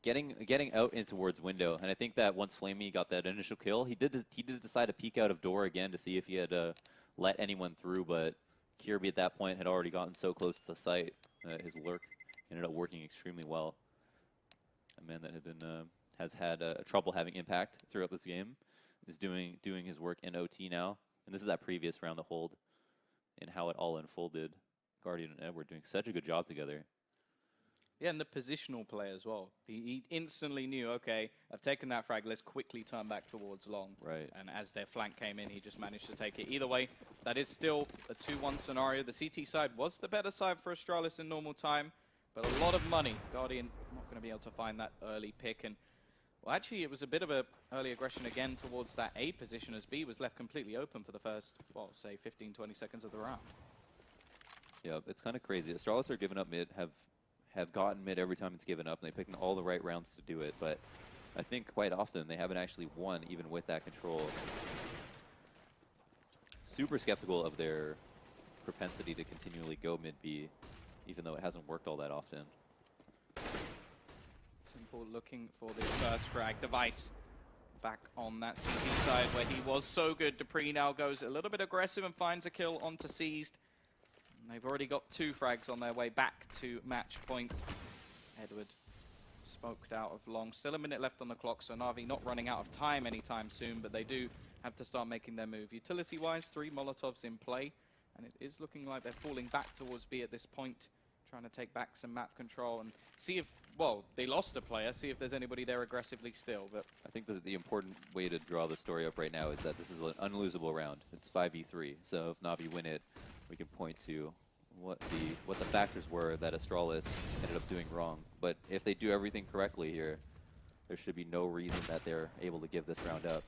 getting out in towards window, and I think that once Flamey got that initial kill, he did decide to peek out of door again to see if he had let anyone through, but Kirby at that point had already gotten so close to the site. His lurk ended up working extremely well. A man that had been has had trouble having impact throughout this game is doing his work in OT now, and this is that previous round, the hold, and how it all unfolded. Guardian and Edward doing such a good job together. Yeah, and the positional play as well. He instantly knew, okay, I've taken that frag, let's quickly turn back towards long. Right. And as their flank came in, he just managed to take it. Either way, that is still a 2-1 scenario. The CT side was the better side for Astralis in normal time, but a lot of money. Guardian not going to be able to find that early pick. And, well, actually, it was a bit of a early aggression again towards that A position as B was left completely open for the first, well, say 15, 20 seconds of the round. Yeah, it's kind of crazy. Astralis are giving up mid, have gotten mid every time it's given up, and they picked all the right rounds to do it, but I think quite often they haven't actually won even with that control. Super skeptical of their propensity to continually go mid B, even though it hasn't worked all that often. Simple looking for this first frag. Device back on that CT side where he was so good. Dupree now goes a little bit aggressive and finds a kill onto Seized. They've already got 2 frags on their way back to match point. Edward smoked out of long. Still a minute left on the clock, so NAVi not running out of time anytime soon, but they do have to start making their move. Utility-wise, 3 Molotovs in play, and it is looking like they're falling back towards B at this point, trying to take back some map control and see if, well, they lost a player, see if there's anybody there aggressively still. But I think the important way to draw the story up right now is that this is an unlosable round. It's 5v3, so if NAVi win it, we can point to what the factors were that Astralis ended up doing wrong. But if they do everything correctly here, there should be no reason that they're able to give this round up.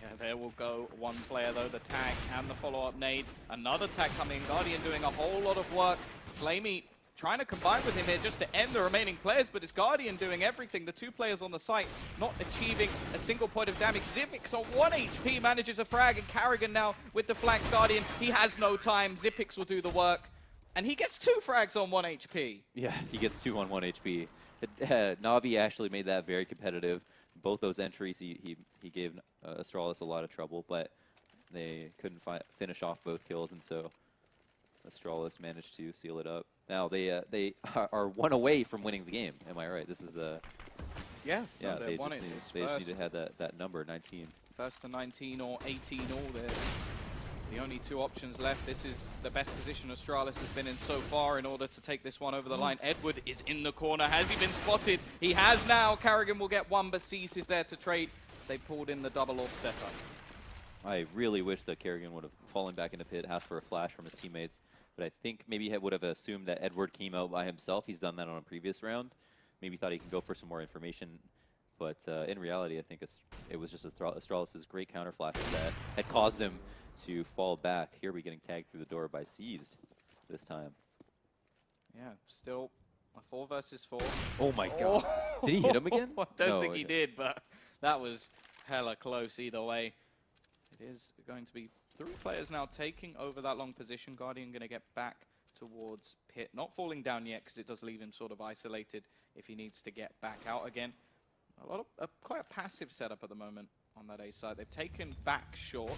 Yeah, there will go one player though, the tag and the follow-up nade. Another tag coming, Guardian doing a whole lot of work. Flamey trying to combine with him here just to end the remaining players, but it's Guardian doing everything. The 2 players on the site not achieving a single point of damage. Xipix on 1 HP manages a frag, and Carrigan now with the flank. Guardian, he has no time. Xipix will do the work, and he gets 2 frags on 1 HP. Yeah, he gets 2 on 1 HP. NAVi actually made that very competitive. Both those entries, he gave Astralis a lot of trouble, but they couldn't finish off both kills, and so Astralis managed to seal it up. Now they are 1 away from winning the game. Am I right? This is yeah. Yeah, No, they just need to have that number 19. First to 19 or 18 all. They're the only 2 options left. This is the best position Astralis has been in so far in order to take this one over the line. Edward is in the corner. Has he been spotted? He has now. Carrigan will get 1, but Seized is there to trade. They pulled in the double orb setup. I really wish that Kerrigan would have fallen back in the pit, asked for a flash from his teammates, but I think maybe he would have assumed that Edward came out by himself. He's done that on a previous round. Maybe thought he could go for some more information, but in reality, I think it was just Astralis' great counter flashes that had caused him to fall back. Here we getting tagged through the door by Seized this time. Yeah, still a 4 versus 4. Oh my god. Did he hit him again? I don't think he did, but that was hella close either way. It is going to be 3 players now taking over that long position. Guardian going to get back towards pit. Not falling down yet because it does leave him sort of isolated if he needs to get back out again. Quite a passive setup at the moment on that A side. They've taken back short,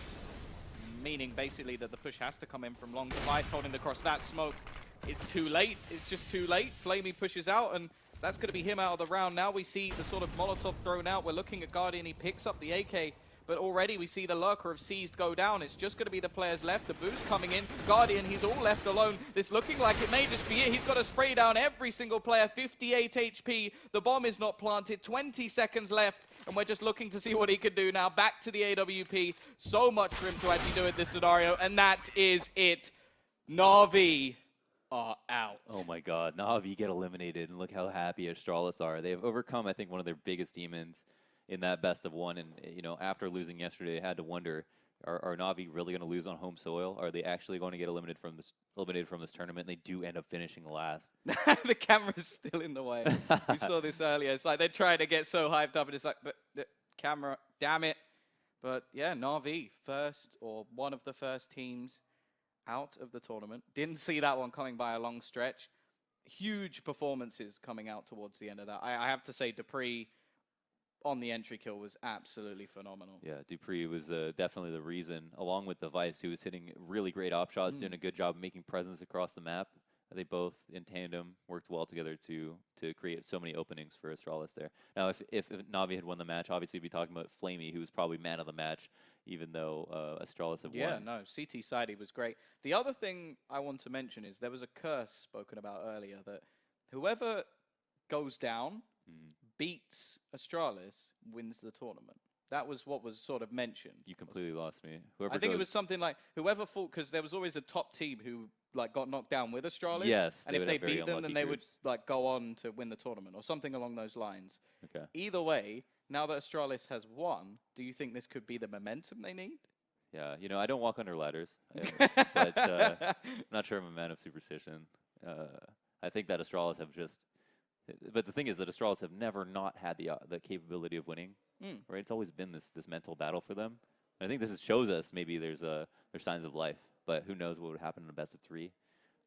meaning basically that the push has to come in from long. Device holding across that smoke. It's too late. It's just too late. Flamey pushes out, and that's going to be him out of the round. Now we see the sort of Molotov thrown out. We're looking at Guardian. He picks up the AK. But already we see the lurker of Seized go down. It's just going to be the players left. The boost coming in. Guardian, he's all left alone. This looking like it may just be it. He's got to spray down every single player. 58 HP. The bomb is not planted. 20 seconds left. And we're just looking to see what he can do now. Back to the AWP. So much for him to actually do in this scenario. And that is it. NAVi are out. Oh my god. NAVi get eliminated. And look how happy Astralis are. They have overcome, I think, one of their biggest demons in that best of 1, and you know, after losing yesterday, I had to wonder: Are NAVi really going to lose on home soil? Are they actually going to get eliminated from this tournament? And they do end up finishing last. The camera's still in the way. We saw this earlier. It's like they're trying to get so hyped up, and it's like, but the camera, damn it! But yeah, NAVi first, or one of the first teams out of the tournament. Didn't see that one coming by a long stretch. Huge performances coming out towards the end of that. I have to say, Dupree on the entry kill was absolutely phenomenal. Yeah, Dupree was definitely the reason, along with Device, who was hitting really great op shots, doing a good job making presence across the map. They both, in tandem, worked well together to create so many openings for Astralis there. Now, if NAVi had won the match, obviously we'd be talking about Flamey, who was probably man of the match, even though Astralis have won. Yeah, no, CT Sidey was great. The other thing I want to mention is there was a curse spoken about earlier that whoever goes down, beats Astralis, wins the tournament. That was what was sort of mentioned. You completely lost me. I think it was something like whoever fought, because there was always a top team who like got knocked down with Astralis. Yes, and if they beat them, then they would like go on to win the tournament or something along those lines. Okay. Either way, now that Astralis has won, do you think this could be the momentum they need? Yeah, you know, I don't walk under ladders, but I'm not sure I'm a man of superstition. I think that Astralis have just. But the thing is that Astralis have never not had the capability of winning, right? It's always been this mental battle for them. And I think this shows us maybe there's signs of life, but who knows what would happen in a best of 3.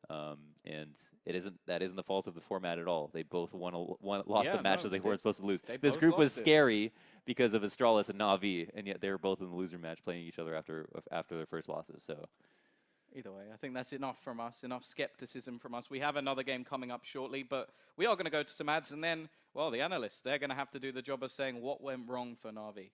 And that isn't the fault of the format at all. They both lost a match that they weren't supposed to lose. This group was scary because of Astralis and NAVi, and yet they were both in the loser match playing each other after their first losses. So. Either way, I think that's enough from us, enough skepticism from us. We have another game coming up shortly, but we are going to go to some ads, and then, well, the analysts, they're going to have to do the job of saying what went wrong for NAVi.